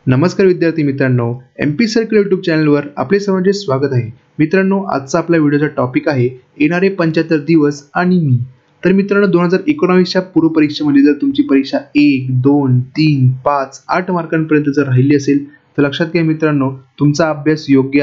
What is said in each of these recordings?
नमस्कार विद्यार्थी मित्रांनो, MP सर्कल यूट्यूब चॅनलवर आपले सर्वांचे स्वागत आहे. मित्रांनो, आजचा आपला व्हिडिओचा टॉपिक आहे येणारे 75 दिवस आणि मी. तर मित्रांनो, 2019च्या पूर्व परीक्षेमध्ये जर तुमची परीक्षा 1, 2, 3, 5, 8 मार्कांपर्यंत जर राहिली असेल तर लक्षात घ्या मित्रांनो, तुमचा अभ्यास योग्य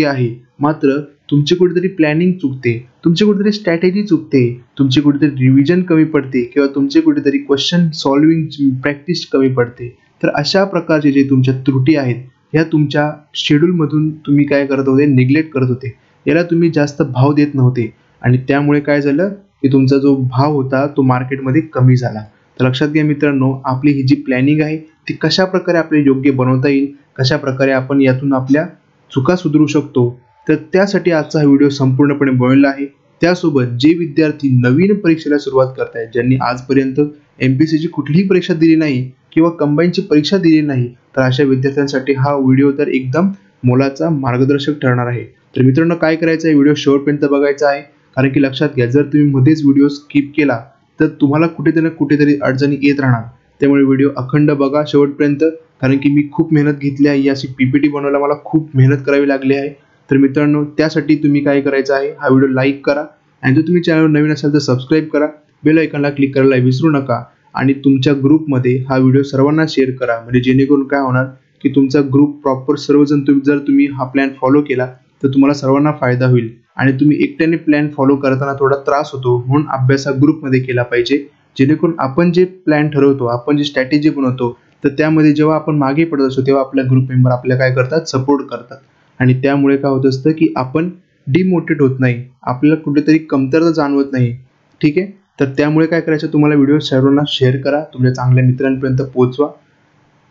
आहे. मात्र तुमची कुठेतरी प्लॅनिंग चुकते, तुमची कुठेतरी स्ट्रॅटेजी चुकते, तुमची कुठेतरी रिव्हिजन कमी पडते किंवा तुमची कुठेतरी क्वेश्चन सॉल्विंग प्रॅक्टिस कमी पडते. तर अशा प्रकारचे जे तुमच्या त्रुटी आहेत ह्या तुमच्या शेड्यूलमधून तुम्ही काय करत होते, निग्लेक्ट करत होते. याला तुम्ही जास्त भाव देत नव्हते आणि त्यामुळे काय झालं की तुमचा जो भाव होता तो मार्केटमध्ये कमी झाला. तर लक्षात घ्या मित्रांनो, आपली ही जी प्लॅनिंग आहे ती कशा प्रकारे आपली योग्य बनवता येईल, कशा प्रकारे आपण यातून आपल्या चुका सुधारू शकतो, तर त्यासाठी आजचा हा व्हिडिओ संपूर्णपणे बनवलेला आहे. त्यासोबत जे विद्यार्थी नवीन परीक्षेला सुरुवात करतायत, ज्यांनी आजपर्यंत MPSCची कुठलीही परीक्षा दिली नाही किंवा कंबाईनची परीक्षा दिली नाही, तर अशा विद्यार्थ्यांसाठी हा व्हिडिओ तर एकदम मोलाचा मार्गदर्शक ठरणार आहे. तर मित्रांनो, काय करायचं आहे, व्हिडिओ शेवटपर्यंत बघायचा आहे. कारण की लक्षात घ्या, जर तुम्ही मध्येच व्हिडिओ स्किप केला तर तुम्हाला कुठेतरी ना कुठेतरी अडचणी येत राहणार. त्यामुळे व्हिडिओ अखंड बघा शेवटपर्यंत, कारण की मी खूप मेहनत घेतली आहे. अशी PPT बनवायला मला खूप मेहनत करावी लागली आहे. तर मित्रांनो, त्यासाठी तुम्ही काय करायचं आहे, हा व्हिडिओ लाईक करा आणि जर तुम्ही चॅनलवर नवीन असाल तर सबस्क्राईब करा, बेल आयकॉनला क्लिक करायला विसरू नका आणि तुमच्या ग्रुपमध्ये हा व्हिडिओ सर्वांना शेअर करा. म्हणजे जेणेकरून काय होणार की तुमचा ग्रुप प्रॉपर सर्वजण जर तुम्ही हा प्लॅन फॉलो केला तर तुम्हाला सर्वांना फायदा होईल. आणि तुम्ही एकट्याने प्लॅन फॉलो करताना थोडा त्रास होतो, म्हणून अभ्यास हा ग्रुपमध्ये केला पाहिजे. जेणेकरून आपण जे प्लॅन ठरवतो, आपण जी स्ट्रॅटेजी बनवतो, तर त्यामध्ये जेव्हा आपण मागे पडत असतो तेव्हा आपल्या ग्रुप मेंबर आपल्याला काय करतात, सपोर्ट करतात. आणि त्यामुळे काय होत असतं की आपण डिमोटिवेट होत नाही, आपल्याला कुठेतरी कमतरता जाणवत नाही. ठीक आहे, तर त्यामुळे काय करायचं, तुम्हाला व्हिडिओ सर्वांना शेअर करा, तुमच्या चांगल्या मित्रांपर्यंत पोहोचवा.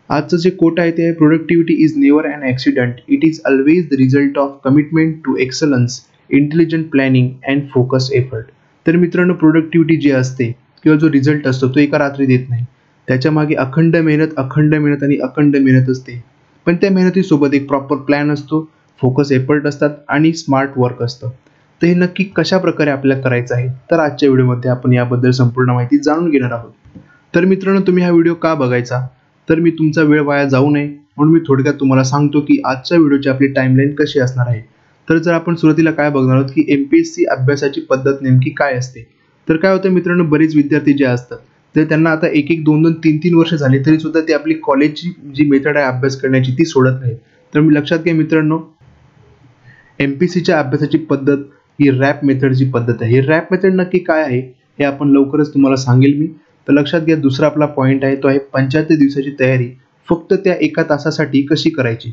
आजचं जे कोट आहे ते आहे, productivity is never an accident, it is always the result of commitment to excellence, intelligent planning and focus effort. तर मित्रांनो, प्रोडक्टिव्हिटी जी असते किंवा जो रिझल्ट असतो तो एका रात्री देत नाही. त्याच्या मागे अखंड मेहनत आणि अखंड मेहनत असते. पण त्या मेहनतीसोबत एक प्रॉपर प्लॅन असतो, फोकस एफर्ट असतात आणि स्मार्ट वर्क असतं. तर हे नक्की कशा प्रकारे आपल्याला करायचं आहे, तर आजच्या व्हिडिओमध्ये आपण याबद्दल संपूर्ण माहिती जाणून घेणार आहोत. तर मित्रांनो, तुम्ही हा व्हिडिओ का बघायचा, तर मी तुमचा वेळ वाया जाऊ नये म्हणून मी थोडक्यात तुम्हाला सांगतो की आजच्या व्हिडिओची आपली टाइमलाईन कशी असणार आहे. तर जर आपण सुरुवातीला काय बघणार आहोत की MPSC अभ्यासाची पद्धत नेमकी काय असते. तर काय होतं मित्रांनो, बरेच विद्यार्थी जे असतात तर त्यांना आता 1-1, 2-2, 3-3 वर्ष झाली तरी सुद्धा ते आपली कॉलेजची जी मेथड आहे अभ्यास करण्याची ती सोडत नाहीत. तर मी लक्षात घ्या मित्रांनो, MPSCच्या अभ्यासाची पद्धत ही रॅप मेथडची पद्धत आहे. ही रॅप मेथड नक्की काय आहे हे आपण लवकरच तुम्हाला सांगेल मी. तर लक्षात घ्या, दुसरा आपला पॉईंट आहे तो आहे 75 दिवसाची तयारी फक्त त्या 1 तासासाठी कशी करायची.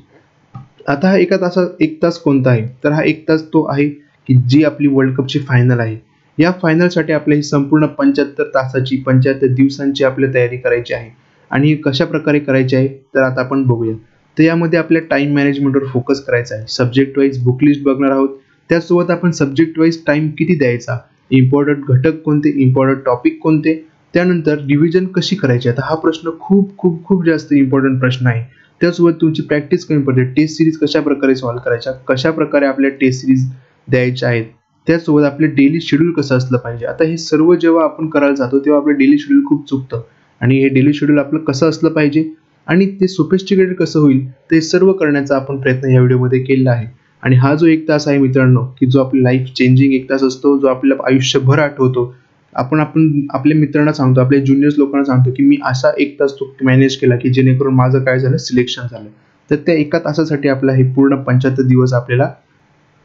आता हा 1 तास कोणता आहे, तर हा 1 तास तो आहे की जी आपली वर्ल्ड कपची फायनल आहे. या फायनलसाठी आपल्या ही संपूर्ण 75 दिवसांची आपल्याला तयारी करायची आहे. आणि कशा प्रकारे करायची आहे तर आता आपण बघूया. तर यामध्ये आपल्या टाइम मॅनेजमेंटवर फोकस करायचा आहे. सब्जेक्ट वाईज बुक लिस्ट बघणार आहोत. त्यासोबत आपण सब्जेक्ट वाईज टाइम किती द्यायचा, इम्पॉर्टंट घटक कोणते, इम्पॉर्टंट टॉपिक कोणते, त्यानंतर रिव्हिजन कशी करायची. आता हा प्रश्न खूप खूप खूप जास्त इम्पॉर्टंट प्रश्न आहे. त्यासोबत तुमची प्रॅक्टिस कमी पडते. टेस्ट सिरीज कशा प्रकारे सॉल्व्ह करायच्या, कशा प्रकारे आपल्या टेस्ट सिरीज द्यायच्या आहेत, त्यासोबत आपले डेली शेड्यूल कसं असलं पाहिजे. आता हे सर्व जेव्हा आपण करायला जातो तेव्हा आपलं डेली शेड्यूल खूप चुकतं. आणि हे डेली शेड्यूल आपलं कसं असलं पाहिजे आणि ते सोफिस्टिकेटेड कसं होईल ते सर्व करण्याचा आपण प्रयत्न या व्हिडिओमध्ये केलेला आहे. आणि हा जो 1 तास आहे मित्रांनो, की जो आपली लाईफ चेंजिंग 1 तास असतो, जो आपल्याला आयुष्यभर आठवतो. आपण आपल्या मित्रांना सांगतो, आपल्या ज्युनियर्स लोकांना सांगतो की मी असा 1 तास तो मॅनेज केला की जेणेकरून माझं काय झालं, सिलेक्शन झालं. तर त्या 1 तासासाठी आपला हे पूर्ण 75 दिवस आपल्याला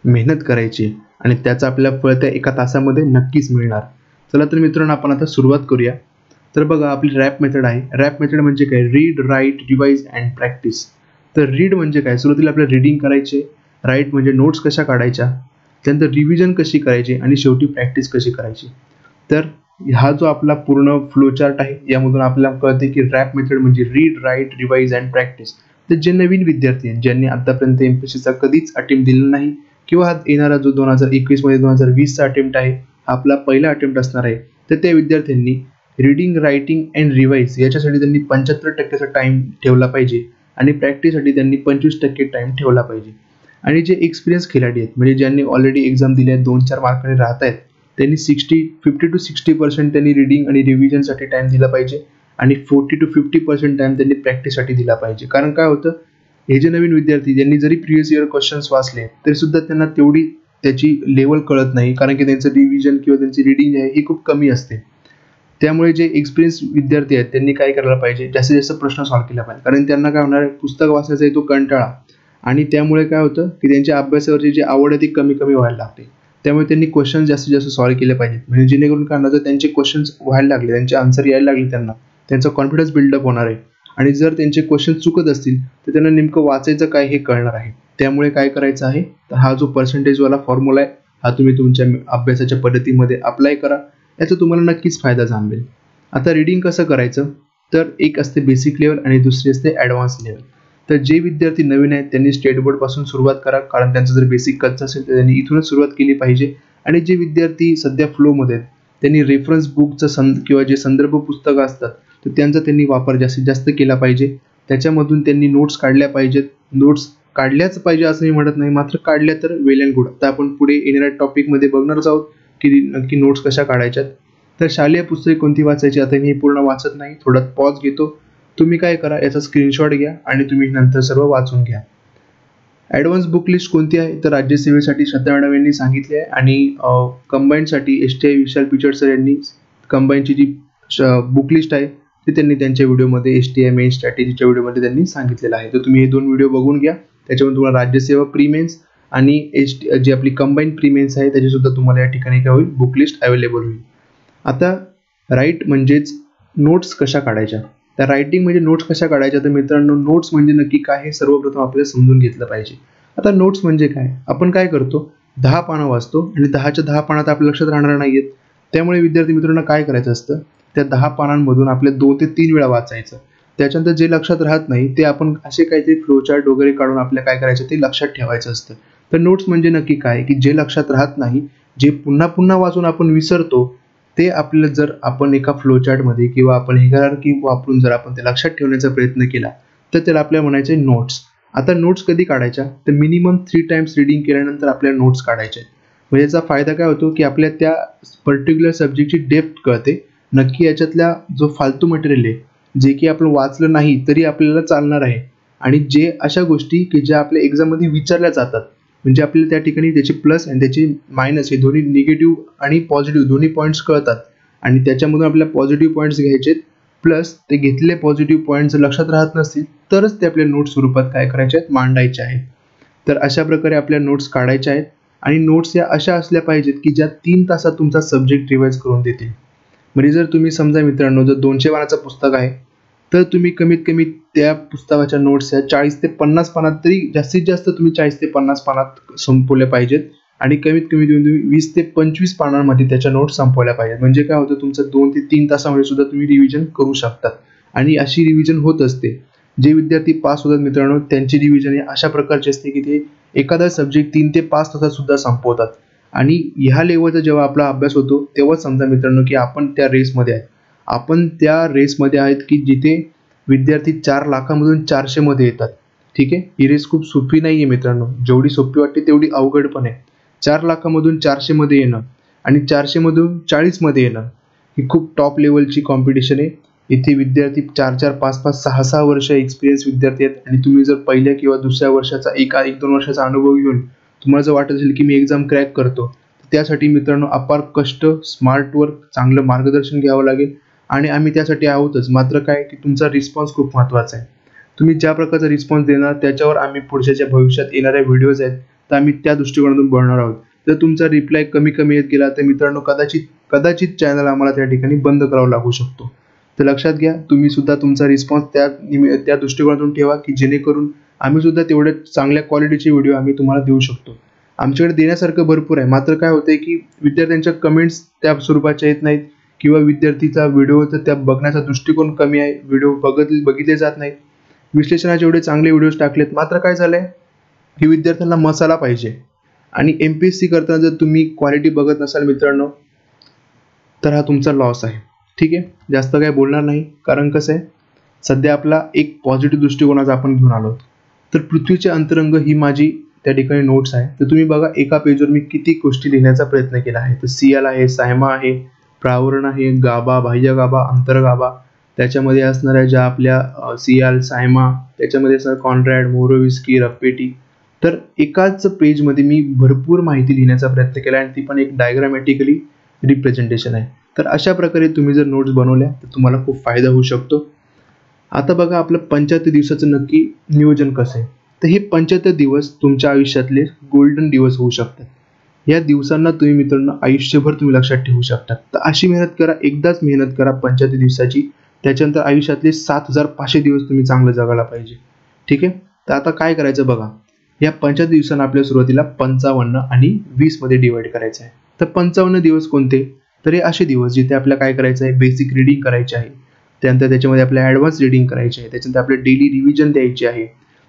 मेहनत करायची आणि त्याचं आपल्याला फळ त्या 1 तासामध्ये नक्कीच मिळणार. चला तर मित्रांनो, आपण आता सुरुवात करूया. तर बघा, आपली रॅप मेथड आहे. रॅप मेथड म्हणजे काय, read, write, revise and practice. तर रीड म्हणजे काय, सुरुवातीला आपल्याला रीडिंग करायचे. राईट म्हणजे नोट्स कशा काढायच्या, त्यानंतर रिव्हिजन कशी करायची आणि शेवटी प्रॅक्टिस कशी करायची. तर हा जो आपला पूर्ण फ्लो चार्ट आहे यामधून आपल्याला कळते की रॅप मेथड म्हणजे read, write, revise and practice. तर जे नवीन विद्यार्थी आहेत, ज्यांनी आतापर्यंत MPSCचा कधीच अटेम्प्ट दिलेला नाही किंवा हा येणारा जो 2021 मध्ये 2020चा अटेम्प्ट आहे हा आपला पहिला अटेम्प्ट असणार आहे, तर त्या विद्यार्थ्यांनी रीडिंग, रायटिंग अँड रिवाइज याच्यासाठी त्यांनी 75% टाइम ठेवला पाहिजे आणि प्रॅक्टिससाठी त्यांनी 25% टाइम ठेवला पाहिजे. आणि जे एक्सपिरियन्स खिलाडी आहेत, म्हणजे ज्यांनी ऑलरेडी एक्झाम दिल्या आहेत, 2-4 मार्कांनी राहत आहेत, त्यांनी 50 to 60% त्यांनी रीडिंग आणि रिव्हिजनसाठी टाइम दिला पाहिजे आणि 40 to 50% टाइम त्यांनी प्रॅक्टिससाठी दिला पाहिजे. कारण काय होतं, हे जे नवीन विद्यार्थी ज्यांनी जरी प्रिव्हियस इयर क्वेश्चन्स वाचले तरी सुद्धा त्यांना तेवढी त्याची लेवल कळत नाही, कारण की त्यांचं रिव्हिजन किंवा त्यांची रीडिंग आहे ही खूप कमी असते. त्यामुळे जे एक्सपिरियन्स विद्यार्थी आहेत त्यांनी काय करायला पाहिजे, जास्तीत जास्त प्रश्न सॉल्व्ह केला पाहिजे. कारण त्यांना काय होणार आहे, पुस्तक वाचायचा आहे तो कंटाळा, आणि त्यामुळे काय होतं की त्यांच्या अभ्यासावरची जी आवड आहे ती कमी कमी व्हायला लागते. त्यामुळे त्यांनी क्वेश्चन जास्तीत जास्त सॉल्व्ह केले पाहिजेत, म्हणजे जेणेकरून काय होणार, जर त्यांचे क्वेश्चन्स व्हायला लागले, त्यांचे आन्सर यायला लागले, त्यांचा कॉन्फिडन्स बिल्डअप होणार आहे. आणि जर त्यांचे क्वेश्चन चुकत असतील तर त्यांना नेमकं वाचायचं काय हे कळणार आहे. त्यामुळे काय करायचं आहे, तर हा जो पर्सेंटेजवाला फॉर्म्युला आहे हा तुम्ही तुमच्या अभ्यासाच्या पद्धतीमध्ये अप्लाय करा, याचा तुम्हाला नक्कीच फायदा जाणवेल. आता रीडिंग कसं करायचं, तर एक असते बेसिक लेवल आणि दुसरी असते ॲडव्हान्स लेवल. तर जे विद्यार्थी नवीन आहेत त्यांनी स्टेट बोर्डपासून सुरुवात करा, कारण त्यांचं जर बेसिक कच्चं असेल तर त्यांनी इथूनच सुरुवात केली पाहिजे. आणि जे विद्यार्थी सध्या फ्लोमध्ये आहेत त्यांनी रेफरन्स बुकचं किंवा जे संदर्भ पुस्तकं असतात तर त्यांचा त्यांनी वापर जास्तीत जास्त केला पाहिजे. त्याच्यामधून त्यांनी नोट्स काढल्या पाहिजेत. नोट्स काढल्याच पाहिजे असं मी म्हणत नाही, मात्र काढल्या तर वेल अँड गुड. आता आपण पुढे येणाऱ्या टॉपिकमध्ये बघणारच आहोत की नक्की नोट्स कशा काढायच्यात. तर शालेय पुस्तके कोणती वाचायची, आता मी पूर्ण वाचत नाही, थोडा पॉज घेतो. तुम्ही काय करा, याचा स्क्रीनशॉट घ्या आणि तुम्ही नंतर सर्व वाचून घ्या. ॲडव्हान्स बुक लिस्ट कोणती आहे, तर राज्यसेवेसाठी श्रद्धा मॅडम यांनी सांगितली आहे, आणि कंबाईनसाठी STI विशाल पिचड सर यांनी कंबाईनची जी बुक लिस्ट आहे ते त्यांनी त्यांच्या व्हिडिओमध्ये STI मेन स्ट्रॅटेजीच्या व्हिडिओमध्ये त्यांनी सांगितलेलं आहे. तर तुम्ही हे 2 व्हिडिओ बघून घ्या. त्याच्यामध्ये तुम्हाला राज्यसेवा प्रीमेन्स आणि जी आपली कंबाईन प्रीमेन्स आहे त्याची सुद्धा तुम्हाला या ठिकाणी काय होईल, बुक लिस्ट अवेलेबल होईल. आता राईट म्हणजेच नोट्स कशा काढायच्या. तर रायटिंग म्हणजे नोट्स कशा काढायच्या, तर मित्रांनो नोट्स म्हणजे नक्की काय हे सर्वप्रथम आपल्याला समजून घेतलं पाहिजे. आता नोट्स म्हणजे काय, आपण काय करतो, 10 पानं वाचतो आणि 10च्या 10 पानात आपल्या लक्षात राहणार नाहीयेत. त्यामुळे विद्यार्थी मित्रांनो काय करायचं असतं, त्या 10 पानांमधून आपल्या 2 ते 3 वेळा वाचायचं. त्याच्यानंतर जे लक्षात राहत नाही ते आपण असे काहीतरी फ्लोचार्ट वगैरे काढून आपल्या काय करायचं ते लक्षात ठेवायचं असतं. तर नोट्स म्हणजे नक्की काय, की जे लक्षात राहत नाही, जे पुन्हा पुन्हा वाचून आपण विसरतो, ते आपल्याला जर आपण एका फ्लोचार्टमध्ये किंवा आपण हिरार्की वापरून जर आपण ते लक्षात ठेवण्याचा प्रयत्न केला तर त्याला आपल्याला म्हणायचे नोट्स. आता नोट्स कधी काढायच्या, तर मिनिमम 3 टाइम्स रीडिंग केल्यानंतर आपल्याला नोट्स काढायचे. म्हणजे याचा फायदा काय होतो, की आपल्या त्या पर्टिक्युलर सब्जेक्टची डेप्थ कळते. नक्की याच्यातल्या जो फालतू मटेरियल आहे, जे की आपण वाचलं नाही तरी आपल्याला चालणार आहे, आणि जे अशा गोष्टी की ज्या आपल्या एक्झाममध्ये विचारल्या जातात, म्हणजे आपल्याला त्या ठिकाणी त्याचे प्लस आणि त्याचे मायनस हे दोन्ही निगेटिव्ह आणि पॉझिटिव्ह दोन्ही पॉईंट्स कळतात, आणि त्याच्यामधून आपल्याला पॉझिटिव्ह पॉईंट्स घ्यायचे, प्लस ते घेतलेले पॉझिटिव्ह पॉईंट्स जर लक्षात राहत नसतील तरच ते आपल्या नोट्स स्वरूपात काय करायचे आहेत, मांडायचे आहेत. तर अशा प्रकारे आपल्या नोट्स काढायच्या आहेत, आणि नोट्स या अशा असल्या पाहिजेत की ज्या 3 तासात तुमचा सब्जेक्ट रिवाइज करून देतील. म्हणजे जर तुम्ही समजा मित्रांनो जर 200 पानाचं पुस्तक आहे तर तुम्ही कमीत कमी त्या पुस्तकाच्या नोट्स या 40 ते 50 पानात, तरी जास्तीत जास्त तुम्ही 40 ते 50 पानात संपवल्या पाहिजेत, आणि कमीत कमी तुम्ही 20 ते 25 पानांमध्ये त्याच्या नोट्स संपवल्या पाहिजेत. म्हणजे काय होतं, तुमचं 2 ते 3 तासामध्ये सुद्धा तुम्ही रिव्हिजन करू शकतात, आणि अशी रिव्हिजन होत असते. जे विद्यार्थी पास होतात मित्रांनो त्यांची रिव्हिजन अशा प्रकारची असते की ते एखादा सब्जेक्ट 3 ते 5 तासात सुद्धा संपवतात. आणि ह्या लेवलचा जेव्हा आपला अभ्यास होतो तेव्हा समजा मित्रांनो की आपण त्या रेसमध्ये आहे, आपण त्या रेसमध्ये आहेत की जिथे विद्यार्थी 4 लाखामधून 400 मध्ये येतात. ठीक आहे, ही रेस खूप सोपी नाहीये मित्रांनो, जेवढी सोपी वाटते तेवढी अवघड पण आहे. 4 लाखामधून 400 मध्ये येणं आणि 400 मधून 40 मध्ये येणं ही खूप टॉप लेवलची कॉम्पिटिशन आहे. इथे विद्यार्थी 4-4, 5-5, 6-6 वर्ष एक्सपिरियन्स विद्यार्थी आहेत, आणि तुम्ही जर पहिल्या किंवा दुसऱ्या वर्षाचा 1-2 वर्षाचा अनुभव घेऊन तुम्हाला जर वाटत असेल की मी एक्झाम क्रॅक करतो, त्यासाठी मित्रांनो अपार कष्ट, स्मार्ट वर्क, चांगलं मार्गदर्शन घ्यावं लागेल, आणि आम्ही त्यासाठी आहोतच. मात्र काय की तुमचा रिस्पॉन्स खूप महत्त्वाचा आहे. तुम्ही ज्या प्रकारचा रिस्पॉन्स देणार त्याच्यावर आम्ही पुढच्या भविष्यात येणाऱ्या व्हिडिओज आहेत तर आम्ही त्या दृष्टिकोनातून बनणार आहोत. जर तुमचा रिप्लाय कमी येत गेला तर मित्रांनो कदाचित चॅनल आम्हाला त्या ठिकाणी बंद करावं लागू शकतो. तर लक्षात घ्या, तुम्ही सुद्धा तुमचा रिस्पॉन्स त्या दृष्टिकोनातून ठेवा की जेणेकरून आम्ही सुद्धा तेवढे चांगल्या क्वालिटीचे व्हिडिओ आम्ही तुम्हाला देऊ शकतो. आमच्याकडे देण्यासारखं भरपूर आहे, मात्र काय होतंय की विद्यार्थ्यांच्या कमेंट्स त्या स्वरूपाच्या येत नाहीत, किंवा विद्यार्थीचा व्हिडिओ तर त्या बघण्याचा दृष्टिकोन कमी आहे, व्हिडिओ बघितले जात नाहीत. विश्लेषणाचे एवढे चांगले व्हिडिओज टाकलेत, मात्र काय झालंय की विद्यार्थ्यांना मसाला पाहिजे, आणि MPSC करताना जर तुम्ही क्वालिटी बघत नसाल मित्रांनो तर हा तुमचा लॉस आहे. ठीक आहे, जास्त काय बोलणार नाही, कारण कसं आहे सध्या आपला एक पॉझिटिव्ह दृष्टिकोन आज आपण घेऊन आलो. तर पृथ्वीचे अंतरंग ही माझी त्या ठिकाणी नोट्स आहे. तर तुम्ही बघा एका पेजवर मी किती गोष्टी लिहिण्याचा प्रयत्न केला आहे. तर सियाल आहे, सायमा आहे, प्रावरण आहे, गाभा, बाह्य गाभा, अंतर्गाभा, त्याच्यामध्ये असणाऱ्या ज्या आपल्या सियाल, सायमा, त्याच्यामध्ये असणार कॉन्रॅड, मोरोविस्की, रफेटी. तर एकाच पेजमध्ये मी भरपूर माहिती लिहिण्याचा प्रयत्न केला आणि ती पण एक डायग्रामॅटिकली रिप्रेझेंटेशन आहे. तर अशा प्रकारे तुम्ही जर नोट्स बनवल्या तर तुम्हाला खूप फायदा होऊ शकतो. आता बघा आपलं 75 दिवसाचं नक्की नियोजन कसं आहे. तर हे 75 दिवस तुमच्या आयुष्यातले गोल्डन दिवस होऊ शकतात. या दिवसांना तुम्ही मित्रांनो आयुष्यभर तुम्ही लक्षात ठेवू शकता. तर अशी मेहनत करा, एकदाच मेहनत करा 75 दिवसाची. त्याच्यानंतर आयुष्यातले 7500 दिवस तुम्ही चांगलं जगायला पाहिजे. ठीक आहे. तर आता काय करायचं बघा, या 75 दिवसांना आपल्या सुरुवातीला 55 आणि 20 मध्ये डिवाइड करायचं आहे. तर 55 दिवस कोणते, तर हे असे दिवस जिथे आपल्याला काय करायचं आहे, बेसिक रीडिंग करायची आहे. त्यानंतर त्याच्यामध्ये आपल्याला ॲडव्हान्स रीडिंग करायची आहे. त्याच्यानंतर आपल्याला डेली रिव्हिजन द्यायची आहे.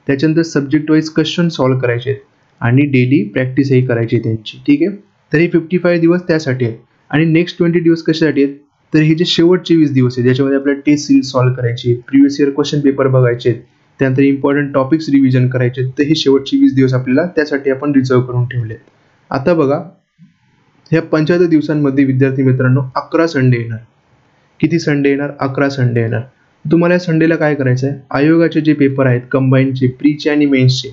त्याच्यानंतर सब्जेक्ट वाईज क्वेश्चन सॉल्व्ह करायचे आहेत आणि डेली प्रॅक्टिसही करायची आहे त्यांची. ठीक आहे. तर हे 55 दिवस त्यासाठी आहेत. आणि नेक्स्ट 20 दिवस कशासाठी आहेत, तर हे जे शेवटचे 20 दिवस आहेत ज्याच्यामध्ये आपल्याला टेस्ट सिरीज सॉल्व्ह करायची, प्रिव्हियस इयर क्वेश्चन पेपर बघायचे, त्यानंतर इम्पॉर्टंट टॉपिक्स रिव्हिजन करायचे. तर हे शेवटचे 20 दिवस आपल्याला त्यासाठी आपण रिझर्व करून ठेवले. आता बघा ह्या 75 दिवसांमध्ये विद्यार्थी मित्रांनो 11 संडे येणार. किती संडे येणार, 11 संडे येणार. तुम्हाला या संडेला काय करायचं आहे, आयोगाचे जे पेपर आहेत कंबाईनचे, प्रीचे आणि मेन्सचे,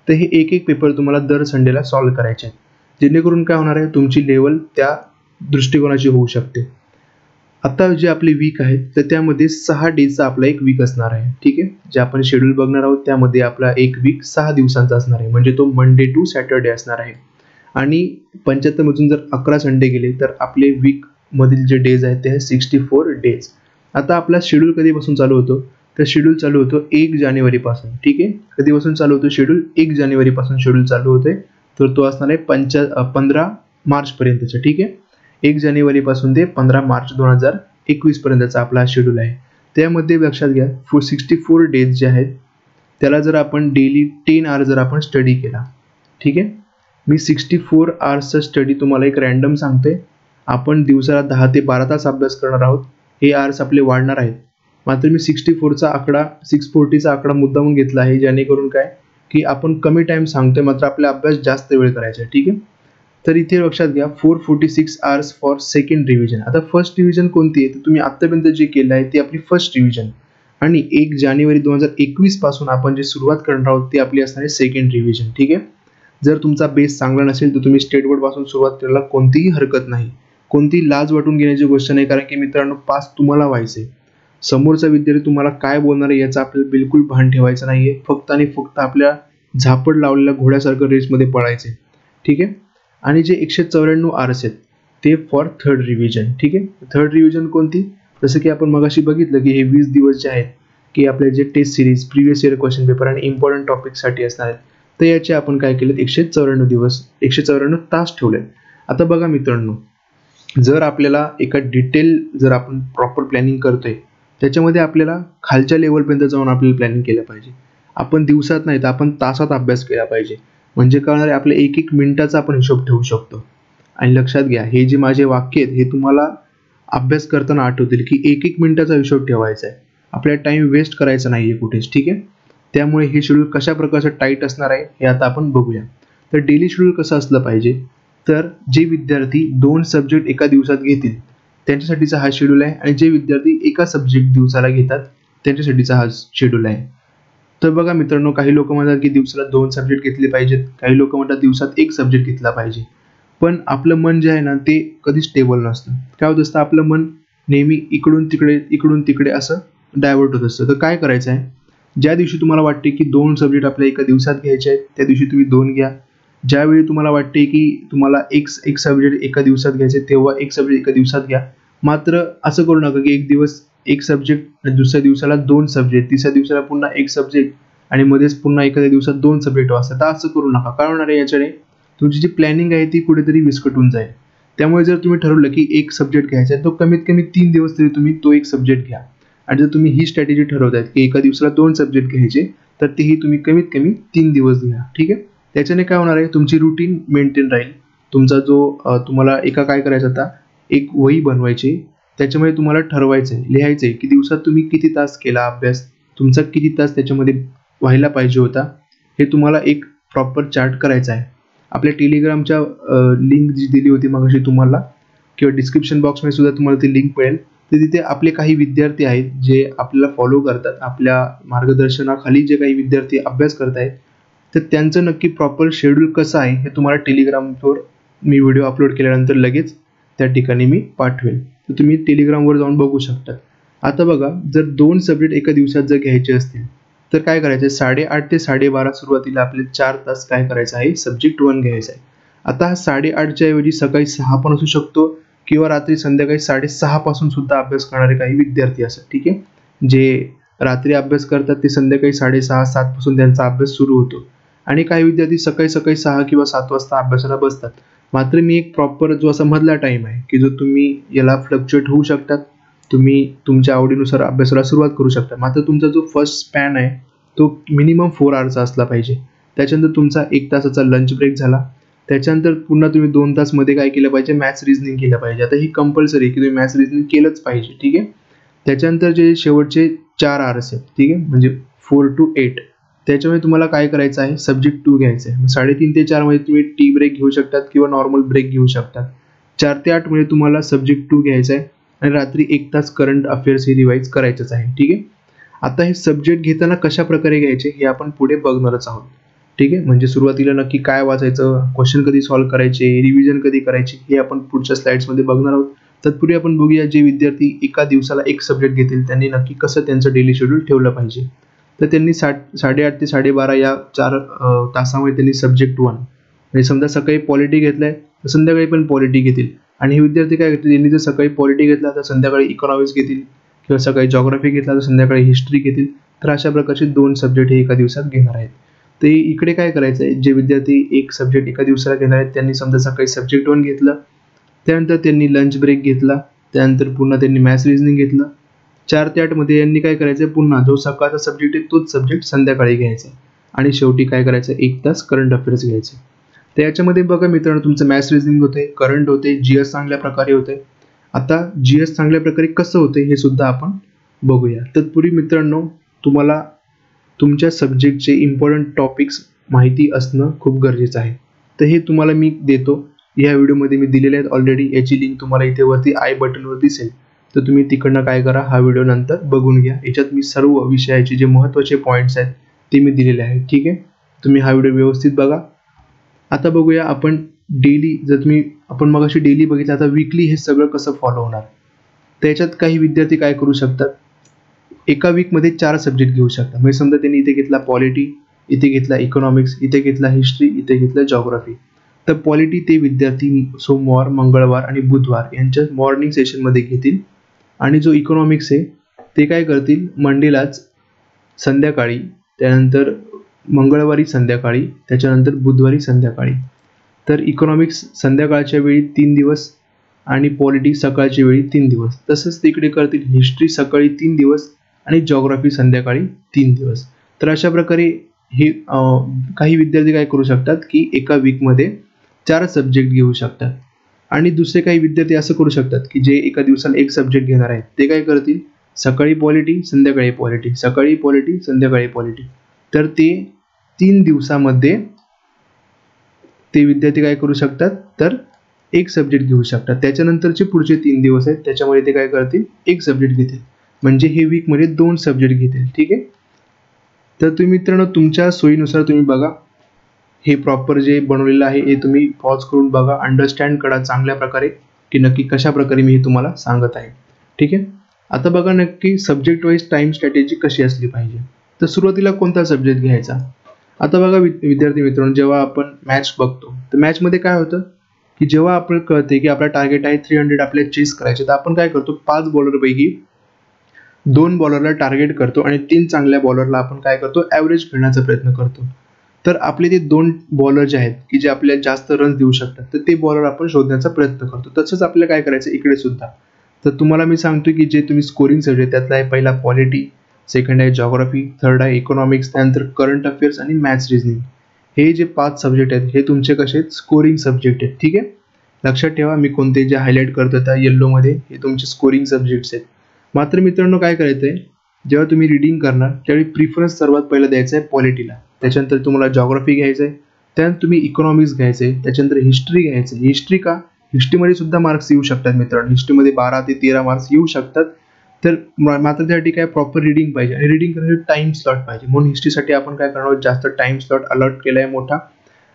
तर हे एक एक पेपर तुम्हाला दर संडेला सॉल्व्ह करायचे आहेत. जेणेकरून काय होणार आहे, तुमची लेवल त्या दृष्टिकोनाची होऊ शकते. आता जे आपले वीक आहेत तर त्यामध्ये 6 डेजचा आपला एक वीक असणार आहे. ठीक आहे. जे आपण शेड्यूल बघणार आहोत त्यामध्ये आपला एक वीक 6 दिवसांचा असणार आहे. म्हणजे तो मंडे टू सॅटर्डे असणार आहे. आणि 75 मधून जर 11 संडे गेले तर आपले वीक मधील जे डेज आहेत ते 64 डेज. आता आपला शेड्यूल कधीपासून चालू होतो, तर शेड्यूल चालू होतो 1 जानेवारी पासून. ठीक आहे. कधीपासून चालू होतो शेड्यूल, 1 जानेवारी पासून शेड्यूल चालू होते. तर तो असणार आहे 15 मार्च पर्यंतचा. ठीक आहे. 1 जानेवारी पासून ते 15 मार्च 2021 पर्यंतचा आपला शेड्यूल आहे. त्यामध्ये लक्षात घ्या 64 डेज जे आहेत त्याला जर आपण डेली 10 आवर जर आपण स्टडी केला. ठीक आहे. मी 64 आवर्सचा स्टडी तुम्हाला एक रॅन्डम सांगतोय. आपण दिवसाला 10 ते 12 तास अभ्यास करणार आहोत. हे आवर्स आपले वाढणार आहेत. मात्र मी 64चा आकडा 640चा आकडा मुद्दामून घेतला आहे जेणेकरून काय की आपण कमी टाइम सांगतोय मात्र आपला अभ्यास जास्त वेळ करायचा आहे. ठीक आहे. तर इथे लक्षात घ्या 446 आवर्स फॉर सेकंड रिव्हिजन. आता फर्स्ट रिव्हिजन कोणती आहे, तर तुम्ही आतापर्यंत जे केलं आहे ते आपली फर्स्ट रिव्हिजन. आणि 1 जानेवारी 2021 पासून आपण जे सुरुवात करणार आहोत ते आपली असणार आहे सेकंड रिव्हिजन. ठीक आहे. जर तुमचा बेस चांगला नसेल तर तुम्ही स्टेट बोर्ड पासून सुरुवात करायला कोणतीही हरकत नाही. कोणती लाज वाटून घेण्याची गोष्ट नाही. कारण की मित्रांनो पास तुम्हाला व्हायचंय. समोरचा विद्यार्थी तुम्हाला काय बोलणार आहे याचा आपल्याला बिलकुल भान ठेवायचं नाहीये. फक्त आणि फक्त आपल्या झापड लावलेल्या घोड्यासारखं रेसमध्ये पळायचंय. ठीक आहे. आणि जे 194 आवर्स आहेत ते फॉर थर्ड रिव्हिजन. ठीक आहे. थर्ड रिव्हिजन कोणती, जसं की आपण मगाशी बघितलं की हे 20 दिवस जे आहेत की आपले जे test series, previous year question paper आणि इम्पॉर्टंट टॉपिकसाठी असणार आहेत. तर याचे आपण काय केलेत 194 दिवस 194 तास ठेवलेत. आता बघा मित्रांनो, जर आपल्याला एका डिटेल जर आपण प्रॉपर प्लॅनिंग करतोय त्याच्यामध्ये आपल्याला खालच्या लेवलपर्यंत जाऊन आपल्याला प्लॅनिंग केलं पाहिजे. आपण दिवसात नाही तर आपण तासात अभ्यास केला पाहिजे. म्हणजे कळणार आहे आपल्या एक एक मिनिटाचा आपण हिशोब ठेवू शकतो. आणि लक्षात घ्या हे जे माझे वाक्य आहेत हे तुम्हाला अभ्यास करताना आठवतील की एक एक मिनिटाचा हिशोब ठेवायचा आहे. आपल्याला टाइम वेस्ट करायचा नाहीये कुठेच. ठीक आहे. त्यामुळे हे शेड्यूल कशा प्रकारचं टाईट असणार आहे हे आता आपण बघूया. तर डेली शेड्यूल कसं असलं पाहिजे, तर जे विद्यार्थी 2 सब्जेक्ट एका दिवसात घेतील त्यांच्यासाठीचा हा शेड्यूल आहे. आणि जे विद्यार्थी एका सब्जेक्ट दिवसाला घेतात त्यांच्यासाठीचा हा शेड्यूल आहे. तर बघा मित्रांनो, काही लोक म्हणतात की दिवसाला 2 सब्जेक्ट घेतले पाहिजेत, काही लोक म्हणतात दिवसात 1 सब्जेक्ट घेतला पाहिजे. पण आपलं मन जे आहे ना ते कधी स्टेबल नसतं. काय होत असतं, आपलं मन नेहमी इकडून तिकडे असं डायव्हर्ट होत असतं. तर काय करायचं आहे, ज्या दिवशी तुम्हाला वाटते की 2 सब्जेक्ट आपल्या एका दिवसात घ्यायचे आहेत त्या दिवशी तुम्ही 2 घ्या. ज्यावेळी तुम्हाला वाटते की तुम्हाला एक सब्जेक्ट एका दिवसात घ्यायचे तेव्हा 1 सब्जेक्ट एका दिवसात घ्या. मात्र असं करू नका की एक दिवस 1 सब्जेक्ट, दुसऱ्या दिवसाला 2 सब्जेक्ट, तिसऱ्या दिवसाला पुन्हा 1 सब्जेक्ट आणि मध्येच पुन्हा एखाद्या दिवसात 2 सब्जेक्ट वाचतात. तर असं करू नका. काय होणार आहे याच्याने, तुमची जी प्लॅनिंग आहे ती कुठेतरी विस्कटून जाईल. त्यामुळे जर तुम्ही ठरवलं की 1 सब्जेक्ट घ्यायचा आहे तो कमीत कमी 3 दिवस तरी तुम्ही तो 1 सब्जेक्ट घ्या. आणि जर तुम्ही ही स्ट्रॅटेजी ठरवतायत की एका दिवसाला 2 सब्जेक्ट घ्यायचे तर तेही तुम्ही कमीत कमी 3 दिवस घ्या. ठीक आहे. त्याच्याने काय होणार आहे, तुमची रुटीन मेंटेन राहील. तुमचा जो तुम्हाला एका काय करायचं आता, एक वही बनवायची, त्याच्यामध्ये तुम्हाला ठरवायचंय, लिहायचंय की दिवसात तुम्ही किती तास केला अभ्यास, तुमचा किती तास त्याच्यामध्ये व्हायला पाहिजे होता, हे तुम्हाला एक प्रॉपर चार्ट करायचा आहे. आपल्या टेलिग्रामच्या लिंक जी दिली होती मगाशी तुम्हाला किंवा डिस्क्रिप्शन बॉक्समध्ये सुद्धा तुम्हाला ती लिंक मिळेल. तर तिथे आपले काही विद्यार्थी आहेत जे आपल्याला फॉलो करतात, आपल्या मार्गदर्शनाखाली जे काही विद्यार्थी अभ्यास करत आहेत, तर त्यांचं नक्की प्रॉपर शेड्यूल कसं आहे हे तुम्हाला टेलिग्रामवर मी व्हिडिओ अपलोड केल्यानंतर लगेच त्या ठिकाणी मी पाठवेल, तर तुम्ही टेलिग्रामवर जाऊन बघू शकता. आता बघा, जर 2 सब्जेक्ट एका दिवसात जर घ्यायचे असतील तर काय करायचं आहे, 8:30 ते 12:30 सुरुवातीला आपले 4 तास काय करायचं आहे, सब्जेक्ट 1 घ्यायचा आहे. आता हा 8:30च्या ऐवजी सकाळी 6 पण असू शकतो किंवा रात्री संध्याकाळी 6:30 पासून सुद्धा अभ्यास करणारे काही विद्यार्थी असतात. ठीक आहे, जे रात्री अभ्यास करतात ते संध्याकाळी 6:30-7 पासून त्यांचा अभ्यास सुरू होतो आणि काही विद्यार्थी सकाळी 6 किंवा 7 वाजता अभ्यासाला बसतात. मात्र मी एक प्रॉपर जो असा मधला टाइम आहे की जो तुम्ही याला फ्लक्च्युएट होऊ शकतात, तुम्ही तुमच्या आवडीनुसार अभ्यासाला सुरुवात करू शकता. मात्र तुमचा जो फर्स्ट स्पॅन आहे तो मिनिमम 4 आवर्सचा असला पाहिजे. त्याच्यानंतर तुमचा 1 तासाचा लंच ब्रेक झाला, त्याच्यानंतर पुन्हा तुम्ही 2 तास मध्ये काय केलं पाहिजे, मॅथ्स रिझनिंग केलं पाहिजे. आता ही कंपल्सरी आहे की तुम्ही मॅथ्स रिझनिंग केलंच पाहिजे. ठीक आहे, त्याच्यानंतर जे शेवटचे 4 आवर्स आहेत, ठीक आहे, म्हणजे 4 to 8, त्याच्यामुळे तुम्हाला काय करायचं आहे, सब्जेक्ट 2 घ्यायचं आहे. 3:30 ते 4 मध्ये तुम्ही टी ब्रेक घेऊ शकतात किंवा नॉर्मल ब्रेक घेऊ शकतात. 4 ते 8 मध्ये तुम्हाला सब्जेक्ट 2 घ्यायचा आहे आणि रात्री 1 तास करंट अफेअर्स ही रिवाइज करायचंच आहे. ठीक आहे, आता हे सब्जेक्ट घेताना कशा प्रकारे घ्यायचे हे आपण पुढे बघणारच आहोत. ठीक आहे, म्हणजे सुरुवातीला नक्की काय वाचायचं, क्वेश्चन कधी सॉल्व्ह करायचे, रिव्हिजन कधी करायचे हे आपण पुढच्या स्लाइड्समध्ये बघणार आहोत. तत्पूर्वी आपण बघूया जे विद्यार्थी एका दिवसाला एक सब्जेक्ट घेतील त्यांनी नक्की कसं त्यांचं डेली शेड्यूल ठेवलं पाहिजे. तर त्यांनी 8:30 ते 12:30 या 4 तासामध्ये त्यांनी सब्जेक्ट 1, म्हणजे समजा सकाळी पॉलिटी घेतलाय तर संध्याकाळी पण पॉलिटी घेतील. आणि हे विद्यार्थी काय करतील, त्यांनी जर सकाळी पॉलिटी घेतला तर संध्याकाळी इकॉनॉमिक्स घेतील किंवा सकाळी जॉग्राफी घेतला तर संध्याकाळी हिस्ट्री घेतील. तर अशा प्रकारचे 2 सब्जेक्ट हे एका दिवसात घेणार आहेत. तर इकडे काय करायचं आहे, जे विद्यार्थी एक सब्जेक्ट एका दिवसाला घेणार आहेत त्यांनी समजा सकाळी सब्जेक्ट 1 घेतलं, त्यानंतर त्यांनी लंच ब्रेक घेतला, त्यानंतर पुन्हा त्यांनी मॅथ्स रिझनिंग घेतलं. 4 ते 8 मध्ये यांनी काय करायचं, पुन्हा जो सकाळचा सब्जेक्ट आहे तोच सब्जेक्ट संध्याकाळी घ्यायचा आणि शेवटी काय करायचं, 1 तास करंट अफेअर्स घ्यायचे. तर याच्यामध्ये बघा मित्रांनो, तुमचं मॅथ्स रिझनिंग होते, करंट होते, जीएस चांगल्या प्रकारे होते. आता जीएस चांगल्या प्रकारे कसं होते हे सुद्धा आपण बघूया. तत्पूर्वी मित्रांनो, तुम्हाला तुमच्या सब्जेक्टचे इम्पॉर्टंट टॉपिक्स माहिती असणं खूप गरजेचं आहे. तर हे तुम्हाला मी देतो, या व्हिडिओमध्ये मी दिलेले आहेत ऑलरेडी. याची लिंक तुम्हाला इथे वरती आय बटनवर दिसेल, तर तुम्ही तिकडनं काय करा, हा व्हिडिओ नंतर बघून घ्या. याच्यात मी सर्व विषयाचे जे महत्त्वाचे पॉईंट्स आहेत ते मी दिलेले आहेत. ठीक आहे, तुम्ही हा व्हिडिओ व्यवस्थित बघा. आता बघूया आपण डेली, जर आपण मगाशी डेली बघितलं, आता वीकली हे सगळं कसं फॉलो होणार. त्याच्यात काही विद्यार्थी काय करू शकतात, एका वीकमध्ये 4 सब्जेक्ट घेऊ शकतात. म्हणजे समजा त्यांनी इथे घेतला पॉलिटी, इथे घेतला इकॉनॉमिक्स, इथे घेतला हिस्ट्री, इथे घेतला जॉग्राफी. तर पॉलिटी ते विद्यार्थी सोमवार, मंगळवार आणि बुधवार यांच्या मॉर्निंग सेशनमध्ये घेतील आणि जो इकॉनॉमिक्स आहे ते काय करतील, मंडेलाच संध्याकाळी, त्यानंतर मंगळवारी संध्याकाळी, त्याच्यानंतर बुधवारी संध्याकाळी. तर इकॉनॉमिक्स संध्याकाळच्या वेळी 3 दिवस आणि पॉलिटी सकाळच्या वेळी 3 दिवस. तसंच तिकडे करतील हिस्ट्री सकाळी 3 दिवस आणि जॉग्राफी संध्याकाळी 3 दिवस. तर अशा प्रकारे हे काही विद्यार्थी काय करू शकतात की एका वीकमध्ये 4 सब्जेक्ट घेऊ शकतात. आणि दुसरे काही विद्यार्थी असं करू शकतात की जे एका दिवसाला एक सब्जेक्ट घेणार आहेत ते काय करतील, सकाळी पॉलिटी, संध्याकाळी पॉलिटी, सकाळी पॉलिटी, संध्याकाळी पॉलिटी. तर ते 3 दिवसामध्ये ते विद्यार्थी काय करू शकतात, तर एक सब्जेक्ट घेऊ शकतात. त्याच्यानंतरचे पुढचे 3 दिवस आहेत त्याच्यामध्ये ते काय करतील, एक सब्जेक्ट घेतील. म्हणजे हे वीकमध्ये 2 सब्जेक्ट घेतील. ठीक आहे, तर तुम्ही मित्रांनो तुमच्या सोयीनुसार तुम्ही बघा. हे प्रॉपर जे बनवलेलं आहे हे तुम्ही पॉज करून बघा, अंडरस्टँड करा चांगल्या प्रकारे की नक्की कशा प्रकारे मी हे तुम्हाला सांगत आहे. ठीक आहे, आता बघा नक्की सब्जेक्ट वाईज टाइम स्ट्रॅटेजी कशी असली पाहिजे. तर सुरुवातीला कोणता सब्जेक्ट घ्यायचा. आता बघा विद्यार्थी मित्रांनो, जेव्हा आपण मॅच बघतो तर मॅचमध्ये काय होतं की जेव्हा आपल्याला कळते की आपला टार्गेट आहे 300 आपल्याला चेस करायचे, तर आपण काय करतो, 5 बॉलरपैकी 2 बॉलरला टार्गेट करतो आणि 3 चांगल्या बॉलरला आपण काय करतो, ॲव्हरेज खेळण्याचा प्रयत्न करतो. तर आपले ते 2 बॉलर जे आहेत की जे आपल्याला जास्त रन देऊ शकतात, तर ते बॉलर आपण शोधण्याचा प्रयत्न करतो. तसंच आपल्याला काय करायचं इकडे सुद्धा. तर तुम्हाला मी सांगतो की जे तुम्ही स्कोरिंग सब्जेक्ट, त्यातला आहे पहिला पॉलिटी, सेकंड आहे जॉग्राफी, थर्ड आहे इकॉनॉमिक्स, त्यानंतर करंट अफेअर्स आणि मॅथ्स रिझनिंग. हे जे 5 सब्जेक्ट आहेत हे तुमचे कसे आहेत, स्कोरिंग सब्जेक्ट आहेत. ठीक आहे, लक्षात ठेवा मी कोणते जे हायलाईट करतो त्या येल्लोमध्ये हे तुमचे स्कोरिंग सब्जेक्ट्स आहेत. मात्र मित्रांनो काय करायचं आहे, जेव्हा तुम्ही रीडिंग करणार त्यावेळी प्रिफरन्स सर्वात पहिला द्यायचा आहे पॉलिटीला, त्याच्यानंतर तुम्हाला जॉग्राफी घ्यायचं आहे, त्यानंतर तुम्ही इकॉनॉमिक्स घ्यायचं आहे, त्याच्यानंतर हिस्ट्री घ्यायचं आहे. हिस्ट्री का, हिस्ट्रीमध्ये सुद्धा मार्क्स येऊ शकतात मित्रांनो, हिस्ट्रीमध्ये 12 ते 13 मार्क्स येऊ शकतात. तर मात्र त्यासाठी काय प्रॉपर रिडिंग पाहिजे आणि रिडिंग करण्यासाठी टाइम स्लॉट पाहिजे. म्हणून हिस्ट्रीसाठी आपण काय करणार आहोत, जास्त टाइम स्लॉट अलॉट केलाय मोठा.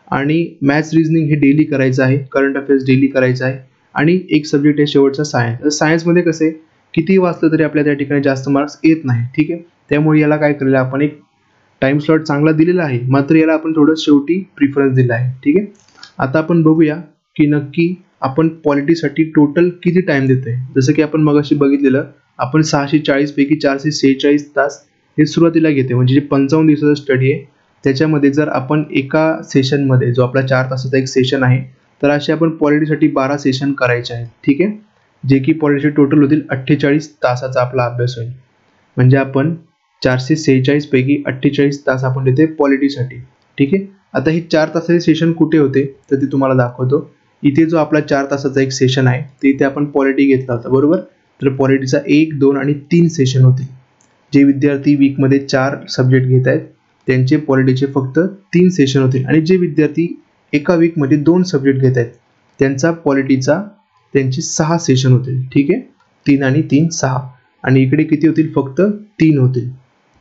आणि मॅथ्स रिझनिंग हे डेली करायचं आहे, करंट अफेअर्स डेली करायचं आहे. आणि एक सब्जेक्ट आहे शेवटचा सायन्स. सायन्समध्ये कसं आहे, किती वाचलं तरी आपल्या त्या ठिकाणी जास्त मार्क्स येत नाही. ठीक आहे, त्यामुळे याला काय केलेलं आपण एक टाइम स्लॉट चांगला दिलेला आहे, मात्र याला आपण थोडं शेवटी प्रिफरन्स दिला आहे. ठीक आहे, आता आपण बघूया की नक्की आपण पॉलिटीसाठी टोटल किती टाइम देतोय. जसं की आपण मगाशी बघितलेलं, आपण 640 पैकी 446 तास हे सुरुवातीला घेते, म्हणजे जे 55 दिवसाचा स्टडी आहे त्याच्यामध्ये जर आपण एका सेशनमध्ये, जो आपला 4 तासाचा एक सेशन आहे, तर असे आपण पॉलिटीसाठी 12 सेशन करायचे आहेत. ठीक आहे, जे की पॉलिटीचे टोटल होतील 48 तासाचा आपला अभ्यास होईल. म्हणजे आपण 446 पैकी 48 तास आपण देते पॉलिटीसाठी. ठीक आहे, आता हे 4 तासाचे सेशन कुठे होते तर ते तुम्हाला दाखवतो. इथे जो आपला 4 तासाचा एक सेशन आहे ते इथे आपण पॉलिटी घेतला होता, बरोबर. तर पॉलिटीचा 1, 2 आणि 3 सेशन होतील. जे विद्यार्थी वीकमध्ये 4 सब्जेक्ट घेत आहेत त्यांचे पॉलिटीचे फक्त 3 सेशन होतील. आणि जे विद्यार्थी एका वीकमध्ये 2 सब्जेक्ट घेत आहेत त्यांचा पॉलिटीचा त्यांची 6 सेशन होतील. ठीक आहे, 3 आणि 3 6, आणि इकडे किती होतील, फक्त 3 होतील.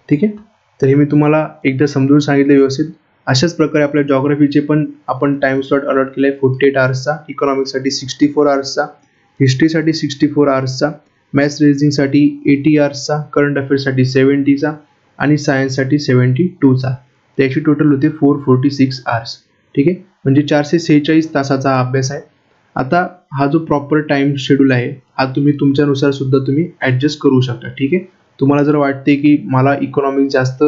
ठीक आहे, तर हे मी तुम्हाला एकदा समजून सांगितलं व्यवस्थित. अशाच प्रकारे आपल्या जॉग्राफीचे पण आपण टाइम स्लॉट अलॉट केलाय 48 आवर्सचा, इकॉनॉमिक्ससाठी 64 आवर्सचा, हिस्ट्रीसाठी 64 आवर्सचा, मॅथ्स रिझनिंगसाठी 80 आवर्सचा, करंट अफेअर्ससाठी 70चा आणि सायन्ससाठी 72चा. त्याची टोटल होते 446 आवर्स. ठीक आहे, म्हणजे 446 तासाचा हा अभ्यास आहे. आता हा जो प्रॉपर टाइम शेड्यूल आहे हा तुम्ही तुमच्यानुसार सुद्धा तुम्ही ऍडजस्ट करू शकता. ठीक आहे, तुम्हाला जर वाटते की मला इकॉनॉमिक्स जास्त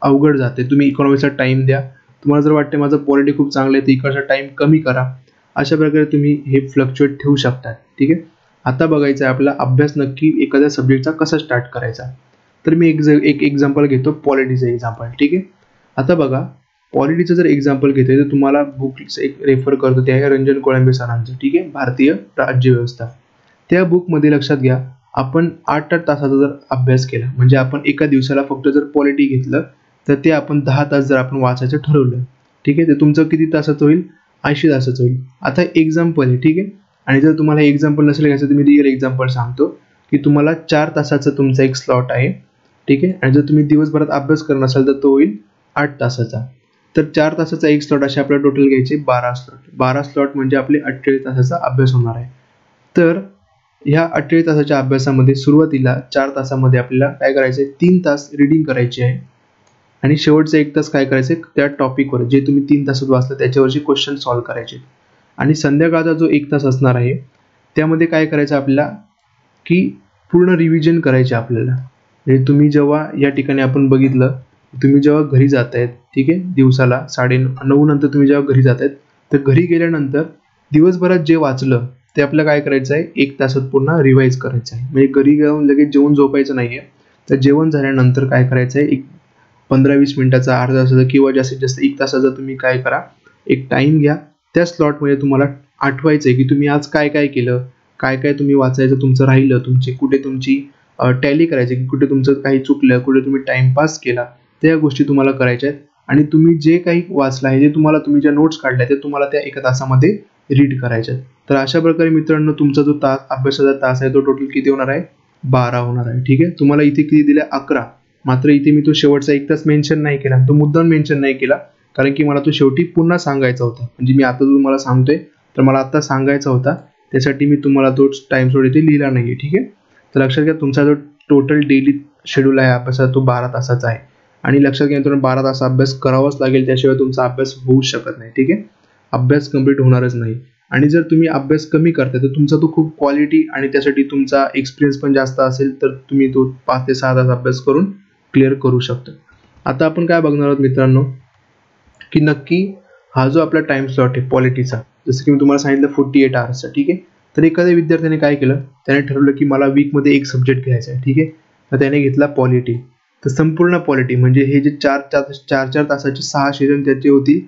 अवघड जाते, तुम्ही इकॉनॉमिक्सला टाइम द्या. तुम्हाला जर वाटते माझं पॉलिटी खूप चांगलं आहे तर इकडचा टाइम कमी करा. अशा प्रकारे तुम्ही हे फ्लक्च्युएट ठेवू शकता. ठीक आहे, आता बघायचं आहे आपला अभ्यास नक्की एखाद्या सब्जेक्टचा कसा स्टार्ट करायचा. तर मी एक एक्झाम्पल घेतो, पॉलिटीचं एक्झाम्पल. ठीक आहे, आता बघा पॉलिटीचं जर एक्झाम्पल घेतोय तर तुम्हाला बुक एक रेफर करतो, ते आहे रंजन कोळंबे सरांचं. ठीक आहे, भारतीय राज्यव्यवस्था. त्या बुकमध्ये लक्षात घ्या, आपण 8 तासाचा जर अभ्यास केला, म्हणजे आपण एका दिवसाला फक्त जर पॉलिटी घेतलं तर ते आपण 10 तास जर आपण वाचायचं ठरवलं. ठीक आहे, तर तुमचं किती तासाचं होईल, 80 तासाचं होईल. आता एक्झाम्पल आहे. ठीक आहे, आणि जर तुम्हाला एक्झाम्पल नसेल घ्यायचं तर मी रिअल एक्झाम्पल सांगतो की तुम्हाला 4 तासाचा तुमचा एक स्लॉट आहे. ठीक आहे, आणि जर तुम्ही दिवसभरात अभ्यास करणार असाल तर तो होईल 8 तासाचा. तर 4 तासाचा एक स्लॉट असे आपल्याला टोटल घ्यायचे 12 स्लॉट. 12 स्लॉट म्हणजे आपले 48 तासाचा अभ्यास होणार आहे. तर ह्या 48 तासाच्या अभ्यासामध्ये सुरुवातीला 4 तासामध्ये आपल्याला काय करायचं आहे, 3 तास रिडिंग करायची आहे आणि शेवटचा 1 तास काय करायचं आहे, त्या टॉपिकवर जे तुम्ही 3 तासात वाचलं त्याच्यावरचे क्वेश्चन सॉल्व्ह करायचे. आणि संध्याकाळचा जो 1 तास असणार आहे त्यामध्ये काय करायचं आपल्याला की पूर्ण रिव्हिजन करायचे आपल्याला. म्हणजे तुम्ही जेव्हा या ठिकाणी आपण बघितलं, तुम्ही जेव्हा घरी जातायत, ठीक आहे, दिवसाला 9:30 नंतर तुम्ही जेव्हा घरी जातायत तर घरी गेल्यानंतर दिवसभरात जे वाचलं ते आपल्याला काय करायचं आहे, 1 तासात पुन्हा रिवाइज करायचं आहे. म्हणजे घरी जाऊन लगेच जेवून झोपायचं नाहीये. तर जेवण झाल्यानंतर काय करायचं आहे, एक 15-20 मिनिटाचा, अर्धा तासाचा किंवा जास्तीत जास्त 1 तासाचा तुम्ही काय करा, एक टाइम घ्या. त्या स्लॉटमध्ये तुम्हाला आठवायचं आहे की तुम्ही आज काय काय केलं, काय काय तुम्ही वाचायचं तुमचं राहिलं, तुमची कुठे तुमची टॅली करायची की कुठे तुमचं काही चुकलं, कुठे तुम्ही टाइमपास केला, त्या गोष्टी तुम्हाला करायच्या आहेत. आणि तुम्ही जे काही वाचलं आहे, जे तुम्हाला तुम्ही ज्या नोट्स काढल्या ते तुम्हाला त्या 1 तासामध्ये रीड करायच्या आहेत. तर अशा प्रकारे मित्रांनो तुमचा जो तास, अभ्यासाचा तास आहे तो टोटल किती होणार आहे, 12 होणार आहे. ठीक आहे, तुम्हाला इथे किती दिल्या, 11. मात्र इथे मी तो शेवटचा 1 तास मेन्शन नाही केला, तो मुद्दाम मेन्शन नाही केला कारण की मला तो शेवटी पुन्हा सांगायचा होता. म्हणजे मी आता तुम्हाला सांगतोय तर मला आता सांगायचा होता, त्यासाठी मी तुम्हाला तो टाइम स्लॉट इथे लिहिला नाहीये. ठीक आहे, तर लक्षात घ्या तुमचा जो टोटल डेली शेड्यूल आहे अभ्यासाचा तो 12 तासाचा आहे. आणि लक्षात घ्या तुम्हाला 12 तास अभ्यास करावाच लागेल, त्याशिवाय तुमचा अभ्यास होऊ शकत नाही. ठीक आहे, अभ्यास कंप्लीट होणारच नाही. आणि जर तुम्ही अभ्यास कमी करताय तर तुमचा तो खूप क्वालिटी आणि त्यासाठी तुमचा एक्सपिरियन्स पण जास्त असेल तर तुम्ही तो 5 ते 6 तास अभ्यास करून क्लिअर करू शकता. आता आपण काय बघणार आहोत मित्रांनो की नक्की हा जो आपला टाइम स्लॉट आहे पॉलिटीचा, जसं की मी तुम्हाला सांगितलं 48 आवर्सचा. ठीक आहे, तर एखाद्या विद्यार्थ्याने काय केलं, त्याने ठरवलं की मला वीकमध्ये 1 सब्जेक्ट घ्यायचा आहे. ठीक आहे, तर त्याने घेतला पॉलिटी. तर संपूर्ण पॉलिटी म्हणजे हे जे 4 तासाचे 6 सेशन त्याचे होतील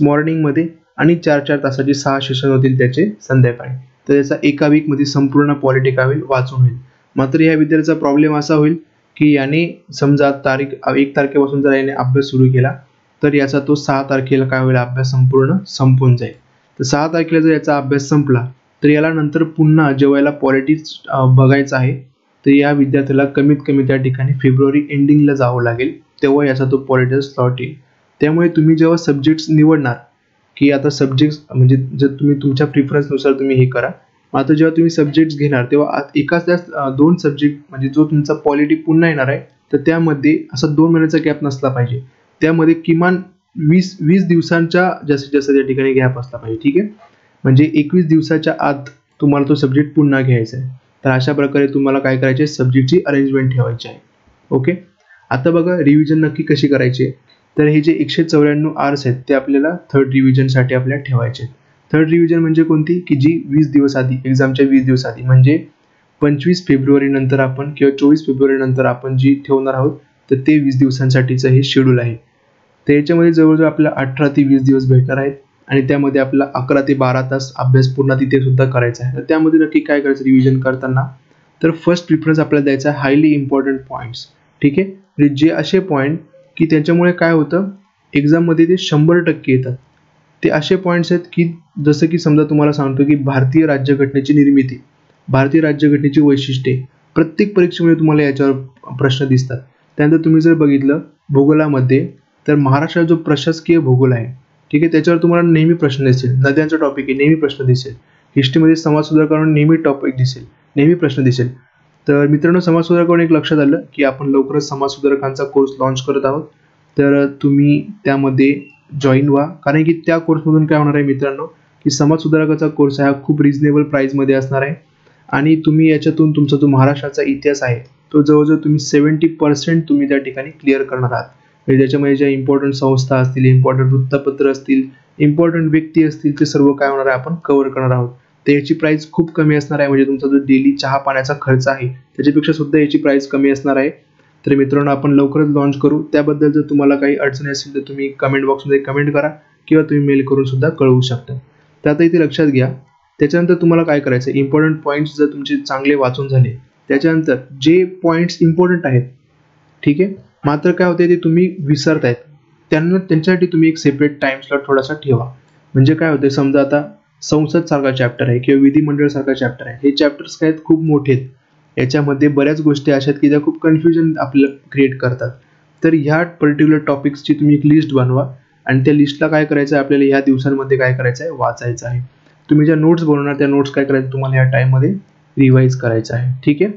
मॉर्निंगमध्ये आणि 4 तासाचे 6 सेशन होतील त्याचे संध्याकाळी. तर त्याचा एका वीकमध्ये संपूर्ण पॉलिटी काय होईल, वाचून होईल. मात्र या विद्यार्थ्याचा प्रॉब्लेम असा होईल की याने समजा 1 तारखेपासून जर याने अभ्यास सुरू केला तर याचा तो 6 तारखेला काय होईल, अभ्यास संपूर्ण संपून जाईल. तर 6 तारखेला जर याचा अभ्यास संपला तर याला नंतर पुन्हा जेव्हा याला पॉलिटिक्स बघायचं आहे तर या विद्यार्थ्याला कमीत कमी त्या ठिकाणी फेब्रुवारी एंडिंगला जावं लागेल, तेव्हा याचा तो पॉलिटिक्स स्लॉट येईल. त्यामुळे तुम्ही जेव्हा सब्जेक्ट्स निवडणार की आता सब्जेक्ट्स म्हणजे जर तुम्ही तुमच्या प्रिफरन्सनुसार तुम्ही हे करा. आता जेव्हा तुम्ही सब्जेक्ट्स घेणार तेव्हा एकाच त्याच 2 सब्जेक्ट म्हणजे जो तुमचा पॉलिटी पुन्हा येणार आहे तर त्यामध्ये असा 2 महिन्याचा गॅप नसला पाहिजे. त्यामध्ये किमान 20 दिवसांच्या जास्तीत जास्त त्या ठिकाणी गॅप असला पाहिजे. ठीक आहे, म्हणजे 21 दिवसाच्या आत तुम्हाला तो सब्जेक्ट पुन्हा घ्यायचा आहे. तर अशा प्रकारे तुम्हाला काय करायचे, सब्जेक्टची अरेंजमेंट ठेवायची आहे. ओके, आता बघा रिव्हिजन नक्की कशी करायची. तर हे जे 194 आवर्स आहेत ते आपल्याला थर्ड रिव्हिजनसाठी आपल्याला ठेवायचे. थर्ड रिव्हिजन म्हणजे कोणती, की जी 20 दिवस आधी, एक्झामच्या 20 दिवस आधी म्हणजे 25 फेब्रुवारी नंतर आपण किंवा 24 फेब्रुवारी नंतर आपण जी ठेवणार आहोत तर ते 20 दिवसांसाठीचं हे शेड्यूल आहे. तर याच्यामध्ये जवळजवळ आपल्याला 18 ते 20 दिवस भेटणार आहेत आणि त्यामध्ये आपल्याला 11 ते 12 तास अभ्यास पूर्ण तिथे सुद्धा करायचा आहे. तर त्यामध्ये नक्की काय करायचं रिव्हिजन करताना, तर फर्स्ट प्रिफरन्स आपल्याला द्यायचा हायली इम्पॉर्टंट पॉईंट्स. ठीक आहे, म्हणजे जे असे पॉईंट की त्याच्यामुळे काय होतं एक्झाममध्ये ते 100% येतात. ते असे पॉईंट्स आहेत की जसं की समजा तुम्हाला सांगतो की भारतीय राज्यघटनेची निर्मिती, भारतीय राज्यघटनेची वैशिष्ट्ये, प्रत्येक परीक्षेमध्ये तुम्हाला याच्यावर प्रश्न दिसतात. त्यानंतर तुम्ही जर बघितलं भूगोलामध्ये तर महाराष्ट्राचा जो प्रशासकीय भूगोल आहे, ठीक आहे, त्याच्यावर तुम्हाला नेहमी प्रश्न दिसेल. नद्यांचा टॉपिक आहे, नेहमी प्रश्न दिसेल. हिस्ट्रीमध्ये समाज सुधारकांवर नेहमी टॉपिक दिसेल, नेहमी प्रश्न दिसेल. तर मित्रांनो, समाज सुधारकांवर एक लक्षात आलं की आपण लवकरच समाज सुधारकांचा कोर्स लॉन्च करत आहोत. तर तुम्ही त्यामध्ये जॉईन व्हा, कारण की त्या कोर्समधून काय होणार आहे मित्रांनो, की समाज सुधारकाचा कोर्स हा खूप रिजनेबल प्राईसमध्ये असणार आहे आणि तुम्ही याच्यातून तुमचा जो महाराष्ट्राचा इतिहास आहे तो जवळजवळ तुम्ही 70% तुम्ही त्या ठिकाणी क्लिअर करणार आहात. म्हणजे त्याच्यामध्ये ज्या इम्पॉर्टंट संस्था असतील, इम्पॉर्टंट वृत्तपत्र असतील, इम्पॉर्टंट व्यक्ती असतील, ते सर्व काय होणार आहे आपण कव्हर करणार आहोत. तर याची प्राइस खूप कमी असणार आहे, म्हणजे तुमचा जो डेली चहा पाण्याचा खर्च आहे त्याच्यापेक्षा सुद्धा याची प्राइस कमी असणार आहे. तर मित्रांनो, आपण लवकरच लॉन्च करू. त्याबद्दल जर तुम्हाला काही अडचणी असतील तर तुम्ही कमेंट बॉक्समध्ये कमेंट करा किंवा तुम्ही मेल करून सुद्धा कळवू शकता. तर आता इथे लक्षात घ्या, त्याच्यानंतर तुम्हाला काय करायचं, इम्पॉर्टंट पॉईंट्स जर तुमचे चांगले वाचून झाले त्याच्यानंतर जे पॉईंट्स इम्पॉर्टंट आहेत, ठीक आहे, मात्र काय होते ते तुम्ही विसरतायत, त्यांच्यासाठी तुम्ही एक सेपरेट टाइम स्लॉट थोडासा ठेवा. म्हणजे काय होते, समजा आता संसद सारखा चॅप्टर आहे किंवा विधिमंडळ सारखा चॅप्टर आहे, हे चॅप्टर्स काय आहेत खूप मोठे आहेत. याच्यामध्ये बऱ्याच गोष्टी अशा आहेत की त्या खूप कन्फ्युजन आपल्याला क्रिएट करतात. तर ह्या पर्टिक्युलर टॉपिक्सची तुम्ही एक लिस्ट बनवा आणि त्या लिस्टला काय करायचं आहे, आपल्याला ह्या दिवसांमध्ये काय करायचं आहे, वाचायचं आहे. तुम्ही ज्या नोट्स बनवणार त्या नोट्स काय करायचं, तुम्हाला या टाइममध्ये रिवाइज करायचं आहे. ठीक आहे,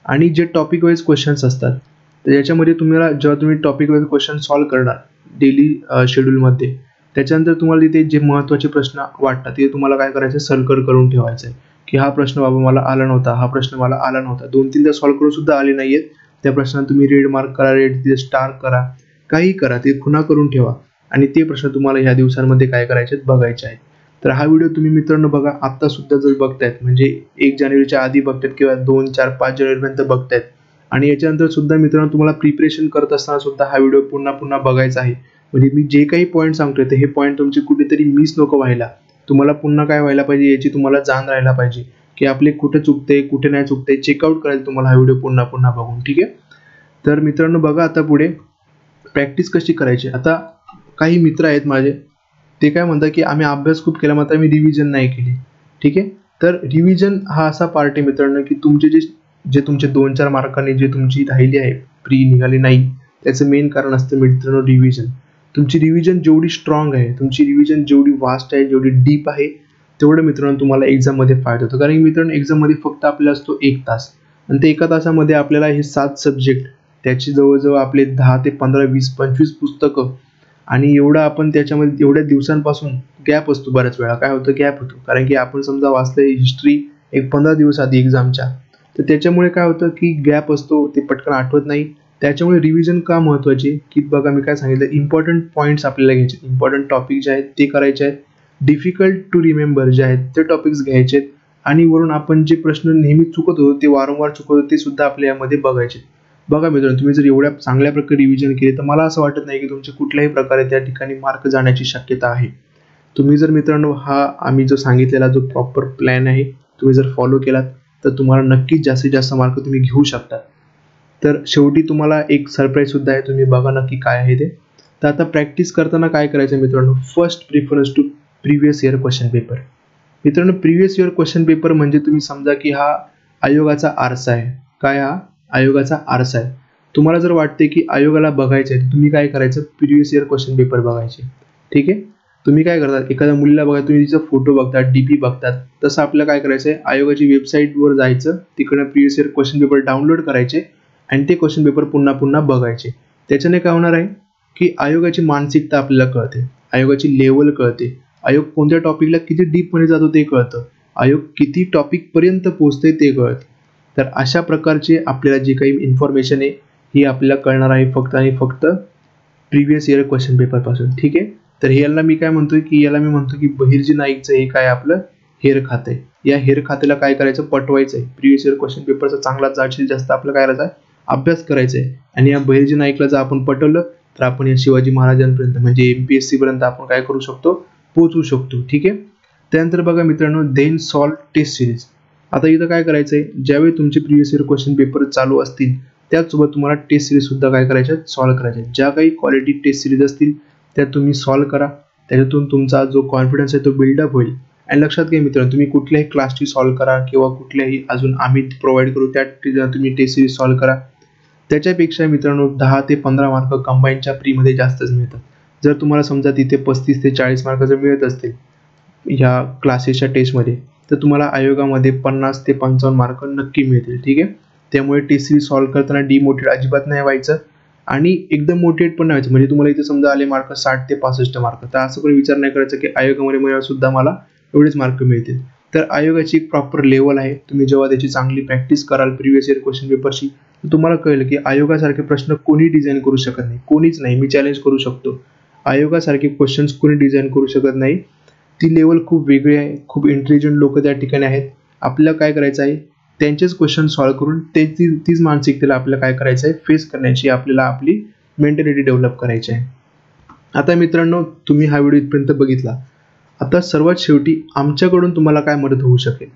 आणि जे टॉपिक वाईज क्वेश्चन्स असतात तर याच्यामध्ये तुम्हाला जेव्हा तुम्ही टॉपिक वाईज क्वेश्चन सॉल्व्ह करणार डेली शेड्यूलमध्ये, त्याच्यानंतर तुम्हाला तिथे जे महत्त्वाचे प्रश्न वाटतात ते तुम्हाला काय करायचं, सर्कल करून ठेवायचं आहे की हा प्रश्न बाबा मला आला नव्हता, हा प्रश्न मला आला नव्हता. 2-3दा सॉल्व्ह करून सुद्धा आले नाहीयेत, त्या प्रश्नाला तुम्ही रेड मार्क करा, रेड तिथे स्टार करा, काही करा, ते खुणा करून ठेवा आणि ते प्रश्न तुम्हाला ह्या दिवसांमध्ये काय करायचे बघायचे आहेत. तर हा व्हिडिओ तुम्ही मित्रांनो बघा, आत्ता सुद्धा जर बघतायत म्हणजे 1 जानेवारीच्या आधी बघतायत किंवा 2, 4, 5 जानेवारीपर्यंत बघतायत आणि याच्यानंतर सुद्धा मित्रांनो तुम्हाला प्रिपरेशन करत असताना सुद्धा हा व्हिडिओ पुन्हा पुन्हा बघायचा आहे. म्हणजे मी जे काही पॉईंट सांगतोय ते हे पॉईंट तुमचे कुठेतरी मिस नको व्हायला. तुम्हाला पुन्हा काय व्हायला पाहिजे याची तुम्हाला जाण राहायला पाहिजे की आपले कुठे चुकते कुठे नाही चुकते, चेकआउट करायचं तुम्हाला हा व्हिडिओ पुन्हा पुन्हा बघून. ठीक आहे, तर मित्रांनो बघा आता पुढे प्रॅक्टिस कशी करायची. आता काही मित्र आहेत माझे, ते काय म्हणतात की आम्ही अभ्यास खूप केला मात्र मी रिव्हिजन नाही केली. ठीक आहे, तर रिव्हिजन हा असा पार्ट आहे मित्रांनो की तुमचे जे तुमचे 2-4 मार्कांनी जे तुमची राहिली आहे, प्री निघाली नाही, त्याचं मेन कारण असतं मित्रांनो रिव्हिजन. तुमची रिव्हिजन जेवढी स्ट्रॉंग आहे, तुमची रिव्हिजन जेवढी वास्ट आहे, जेवढी डीप आहे, तेवढं मित्रांनो तुम्हाला एक्झाममध्ये फायदा होतो. कारण मित्रांनो एक्झाममध्ये फक्त आपल्याला असतो 1 तास आणि ते 1 तासामध्ये आपल्याला हे 7 सब्जेक्ट, त्याची जवळजवळ आपले 10 ते 15, 20, 25 पुस्तकं आणि एवढं आपण त्याच्यामध्ये एवढ्या दिवसांपासून गॅप असतो. बऱ्याच वेळा काय होतं, गॅप होतो, कारण की आपण समजा वाचलंय हिस्ट्री एक 15 दिवस आधी एक्झामच्या, तर त्याच्यामुळे काय होतं की गॅप असतो, ते पटकन आठवत नाही. त्याच्यामुळे रिव्हिजन का महत्त्वाची की बघा मी काय सांगितलं, इम्पॉर्टंट पॉईंट्स आपल्याला घ्यायचे, इम्पॉर्टंट टॉपिक जे आहेत ते करायचे आहेत, डिफिकल्ट टू रिमेंबर जे आहेत ते टॉपिक्स घ्यायचे आहेत आणि वरून आपण जे प्रश्न नेहमी चुकत होतो ते वारंवार चुकत होतो ते सुद्धा आपल्या यामध्ये बघायचे. बघा मित्रांनो, तुम्ही जर एवढ्या चांगल्या प्रकारे रिव्हिजन केले तर मला असं वाटत नाही की तुमचे कुठल्याही प्रकारे त्या ठिकाणी मार्क जाण्याची शक्यता आहे. तुम्ही जर मित्रांनो हा आम्ही जो सांगितलेला जो प्रॉपर प्लॅन आहे तुम्ही जर फॉलो केलात तर तुम्हाला नक्कीच जास्तीत जास्त मार्क तुम्ही घेऊ शकता. तर शेवटी तुम्हाला एक सरप्राईज सुद्धा आहे, तुम्ही बघा नक्की काय आहे ते. तर आता प्रॅक्टिस करताना काय करायचं मित्रांनो, first preference to previous year question paper. मित्रांनो प्रिव्हियस इयर क्वेश्चन पेपर म्हणजे तुम्ही समजा की हा आयोगाचा आरसा आहे. काय हा आयोगाचा आरसा आहे. तुम्हाला जर वाटते की आयोगाला बघायचं आहे, तुम्ही काय करायचं, प्रिव्हियस इयर क्वेश्चन पेपर बघायचे. ठीक आहे. तुम्ही काय करतात, एखाद्या मुलीला बघा, तुम्ही तिचा फोटो बघतात, डीपी बघतात, तसं आपल्याला काय करायचं आहे, आयोगाची वेबसाईटवर जायचं, तिकडनं previous year question paper download करायचे आणि ते क्वेश्चन पेपर पुन्हा पुन्हा बघायचे. त्याच्याने काय होणार आहे की आयोगाची मानसिकता आपल्याला कळते, आयोगाची लेवल कळते, आयोग कोणत्या टॉपिकला किती डीपमध्ये जातो ते कळतं, आयोग किती टॉपिक पर्यंत पोहोचते ते कळतं. तर अशा प्रकारचे आपल्याला जे काही इन्फॉर्मेशन आहे ही आपल्याला कळणार आहे फक्त आणि फक्त प्रिव्हियस इयर क्वेश्चन पेपर पासून. ठीक आहे. तर याला मी काय म्हणतोय की याला मी म्हणतो की बहिर्जी नाईकचं हे काय आपलं हेर खातं आहे. या हेर खात्याला काय करायचं, पटवायचं आहे. प्रिव्हियस इयर क्वेश्चन पेपरचा चांगला जास्तीत जास्त आपलं काय करायचं आहे, अभ्यास करायचा आहे. आणि या बहिर्जी नाईकला जर आपण पटवलं तर आपण या शिवाजी महाराजांपर्यंत म्हणजे MPSC पर्यंत आपण काय करू शकतो, पोहोचू शकतो. ठीक आहे. त्यानंतर बघा मित्रांनो, देन सॉल्व टेस्ट सिरीज. आता इथं काय करायचंय, ज्यावेळी तुमचे प्रिव्हियस इयर क्वेश्चन पेपर चालू असतील त्याचसोबत तुम्हाला टेस्ट सिरीज सुद्धा काय करायच्या, सॉल्व्ह करायच्या. ज्या काही क्वालिटी टेस्ट सिरीज असतील त्या तुम्ही सॉल्व्ह करा. त्याच्यातून तुमचा जो कॉन्फिडन्स आहे तो बिल्डअप होईल. आणि लक्षात घ्या मित्रांनो, तुम्ही कुठल्याही क्लासची सॉल्व्ह करा किंवा कुठल्याही अजून आम्ही प्रोव्हाइड करू त्या तुम्ही टेस्ट सिरीज सॉल्व्ह करा. त्याच्यापेक्षा मित्रांनो 10 ते 15 मार्क कंबाईनच्या फ्रीमध्ये जास्तच मिळतात. जर तुम्हाला समजा तिथे 35 ते 40 मार्क जर मिळत असतील ह्या क्लासेसच्या टेस्टमध्ये, तर तुम्हाला आयोगामध्ये 50 ते 55 मार्क नक्की मिळतील. ठीक आहे. त्यामुळे टेस्ट सिरीज सॉल्व्ह करताना डिमोटिवेट अजिबात नाही व्हायचं आणि एकदम मोटिवेट पण नाही व्हायचं. म्हणजे तुम्हाला इथे समजा आले मार्क 60 ते 65 मार्क, तर असं पण विचार नाही करायचा की आयोगामध्ये मला सुद्धा मला एवढेच मार्क मिळतील. तर आयोगाची एक प्रॉपर लेवल आहे. तुम्ही जेव्हा त्याची चांगली प्रॅक्टिस कराल प्रिव्हियस इयर क्वेश्चन पेपरची, तर तुम्हाला कळेल की आयोगासारखे प्रश्न कोणी डिझाईन करू शकत नाही, कोणीच नाही. मी चॅलेंज करू शकतो, आयोगासारखे क्वेश्चन्स कोणी डिझाईन करू शकत नाही. ती लेवल खूप वेगळी आहे. खूप इंटेलिजंट लोक त्या ठिकाणी आहेत. आपल्याला काय करायचं आहे, त्यांचेच क्वेश्चन सॉल्व्ह करून तीच मानसिकतेला आपल्याला काय करायचं आहे, फेस करण्याची आपल्याला आपली मेंटॅलिटी डेव्हलप करायची आहे. आता मित्रांनो, तुम्ही हा व्हिडिओ इथपर्यंत बघितला. आता सर्वात शेवटी आमच्याकडून तुम्हाला काय मदत होऊ शकेल,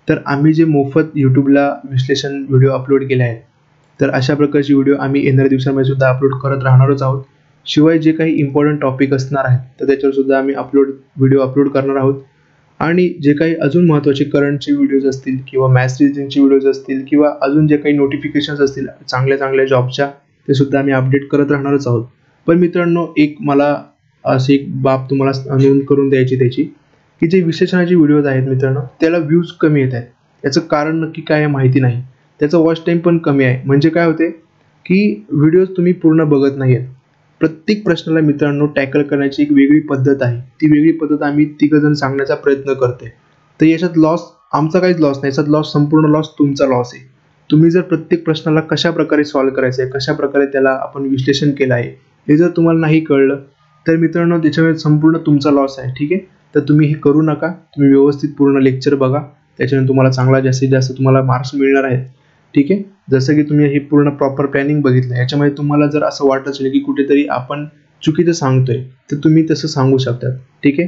तर आम्ही जे मोफत यूट्यूबला विश्लेषण व्हिडिओ अपलोड केले आहेत, तर अशा प्रकारचे व्हिडिओ आम्ही येणाऱ्या दिवसांमध्ये सुद्धा अपलोड करत राहणारच आहोत. शिवाय जे काही इम्पॉर्टंट टॉपिक असणार आहेत तर त्याच्यावर सुद्धा आम्ही व्हिडिओ अपलोड करणार आहोत. आणि जे काही अजून महत्त्वाचे करंटचे व्हिडिओज असतील किंवा मॅथ्स रिझनिंगचे व्हिडिओज असतील किंवा अजून जे काही नोटिफिकेशन्स असतील चांगल्या जॉबच्या, ते सुद्धा आम्ही अपडेट करत राहणारच आहोत. पण मित्रांनो, मला अशी एक बाब तुम्हाला नोंद करून द्यायची त्याची, की जे विश्लेषणाचे व्हिडिओज आहेत मित्रांनो, त्याला व्ह्यूज कमी येत आहेत. याचं कारण नक्की काय आहे माहिती नाही. त्याचं वॉच टाईम पण कमी आहे. म्हणजे काय होते की व्हिडिओज तुम्ही पूर्ण बघत नाही आहेत. प्रत्येक प्रश्नाला मित्रांनो टॅकल करण्याची एक वेगळी पद्धत आहे. ती वेगळी पद्धत आम्ही तिघजण सांगण्याचा प्रयत्न करतोय. तर याच्यात लॉस आमचा काहीच लॉस नाही, याच्यात संपूर्ण लॉस तुमचा लॉस आहे. तुम्ही जर प्रत्येक प्रश्नाला कशा प्रकारे सॉल्व्ह करायचं आहे, कशा प्रकारे त्याला आपण विश्लेषण केलं आहे, हे जर तुम्हाला नाही कळलं तर मित्रांनो त्याच्यामुळे संपूर्ण तुमचा लॉस आहे. ठीक आहे. तर तुम्ही हे करू नका. तुम्ही व्यवस्थित पूर्ण लेक्चर बघा, त्याच्याने तुम्हाला चांगला जास्तीत जास्त तुम्हाला मार्क्स मिळणार आहेत. ठीक आहे. जसं की तुम्ही हे पूर्ण प्रॉपर प्लॅनिंग बघितलं, याच्यामध्ये तुम्हाला जर असं वाटत असेल की कुठेतरी आपण चुकीचं सांगतोय, तर तुम्ही तसं सांगू शकता. ठीक आहे.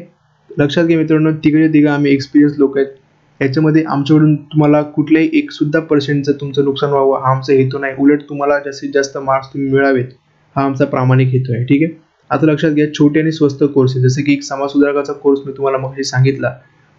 लक्षात घ्या मित्रांनो, तिघं आम्ही एक्सपिरियन्स लोक आहेत. याच्यामध्ये आमच्याकडून तुम्हाला कुठल्याही 1% तुमचं नुकसान व्हावं हा आमचा हेतू नाही. उलट तुम्हाला जास्तीत जास्त मार्क्स तुम्ही मिळावेत हा आमचा प्रामाणिक हेतू आहे. ठीक आहे. आता लक्षात घ्या, छोटे आणि स्वस्त कोर्स आहे. जसं की एक समाज सुधारकाचा कोर्स मी तुम्हाला मग सांगितला,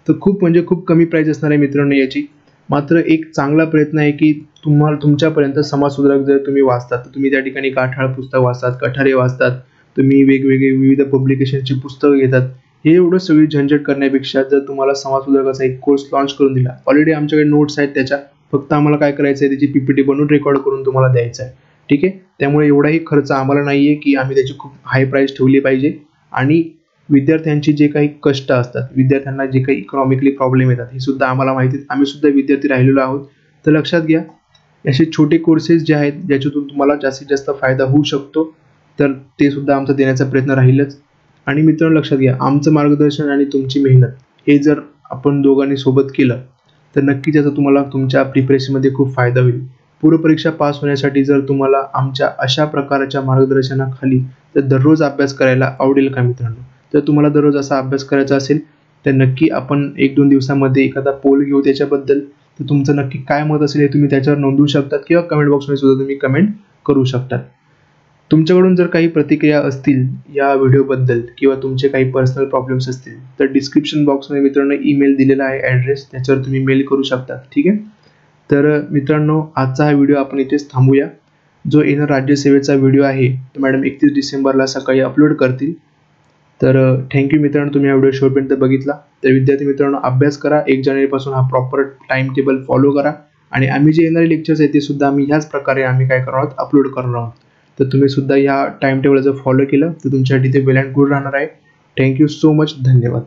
तर खूप कमी प्राइस असणार आहे मित्रांनो याची. मात्र एक चांगला प्रयत्न आहे की तुमच्यापर्यंत समाज सुधारक जर तुम्ही वाचतात, तर तुम्ही त्या ठिकाणी गाठाळ पुस्तक वाचतात, कठारे वाचतात, तुम्ही वेगवेगळे विविध पब्लिकेशनची पुस्तकं घेतात. हे एवढं सगळी झंझट करण्यापेक्षा जर तुम्हाला समाज सुधारकाचा एक कोर्स लॉन्च करून दिला, ऑलरेडी आमच्याकडे नोट्स आहेत त्याच्या, फक्त आम्हाला काय करायचं आहे, त्याची PPT बनवून रेकॉर्ड करून तुम्हाला द्यायचं आहे. ठीक आहे. त्यामुळे एवढाही खर्च आम्हाला नाहीये की आम्ही त्याची खूप हाय प्राइस ठेवली पाहिजे. आणि विद्यार्थ्यांची जे काही कष्ट असतात, विद्यार्थ्यांना जे काही इकॉनॉमिकली प्रॉब्लेम येतात, हे सुद्धा आम्हाला माहिती आहे. आम्ही सुद्धा विद्यार्थी राहिलेलो आहोत. तर लक्षात घ्या, असे छोटे कोर्सेस जे आहेत ज्याच्यातून तुम्हाला जास्तीत जास्त फायदा होऊ शकतो, तर ते सुद्धा आमचा देण्याचा प्रयत्न राहीलच. आणि मित्रांनो लक्षात घ्या, आमचं मार्गदर्शन आणि तुमची मेहनत हे जर आपण दोघांनी सोबत केलं तर नक्कीच याचा तुम्हाला तुमच्या प्रिपरेशनमध्ये खूप फायदा होईल. पूर्वपरीक्षा पास होण्यासाठी जर तुम्हाला आमच्या अशा प्रकारच्या मार्गदर्शनाखाली जर दररोज अभ्यास करायला आवडेल का मित्रांनो, जर तुम्हाला दररोज असा अभ्यास करायचा असेल तर नक्की आपण 1-2 दिवसामध्ये एखादा पोल घेऊ त्याच्याबद्दल. तर तुमचं नक्की काय मत असेल हे तुम्ही त्याच्यावर नोंदवू शकतात किंवा कमेंट बॉक्समध्ये सुद्धा तुम्ही कमेंट करू शकतात. तुमच्याकडून जर काही प्रतिक्रिया असतील या व्हिडिओबद्दल किंवा तुमचे काही पर्सनल प्रॉब्लेम्स असतील तर डिस्क्रिप्शन बॉक्समध्ये मित्रांनो ईमेल दिलेला आहे ॲड्रेस, त्याच्यावर तुम्ही मेल करू शकता. ठीक आहे. तर मित्रांनो आजचा हा व्हिडिओ आपण इथेच थांबूया. जो येणार राज्यसेवेचा व्हिडिओ आहे तो मॅडम 31 डिसेंबरला सकाळी अपलोड करतील. तर थँक्यू मित्रांनो, तुम्ही हा व्हिडिओ शेवटपर्यंत बघितला. तर विद्यार्थी मित्रांनो अभ्यास करा. 1 जानेवारीपासून हा प्रॉपर टाइम टेबल फॉलो करा आणि आम्ही जे येणारे लेक्चर्स आहेत ते सुद्धा आम्ही ह्याच प्रकारे आम्ही काय करणार आहोत, अपलोड करणार आहोत. तर तुम्ही सुद्धा ह्या टाइम टेबल जर फॉलो केलं तर तुमच्यासाठी ते वेल अँड गुड राहणार आहे. Thank you so much. धन्यवाद.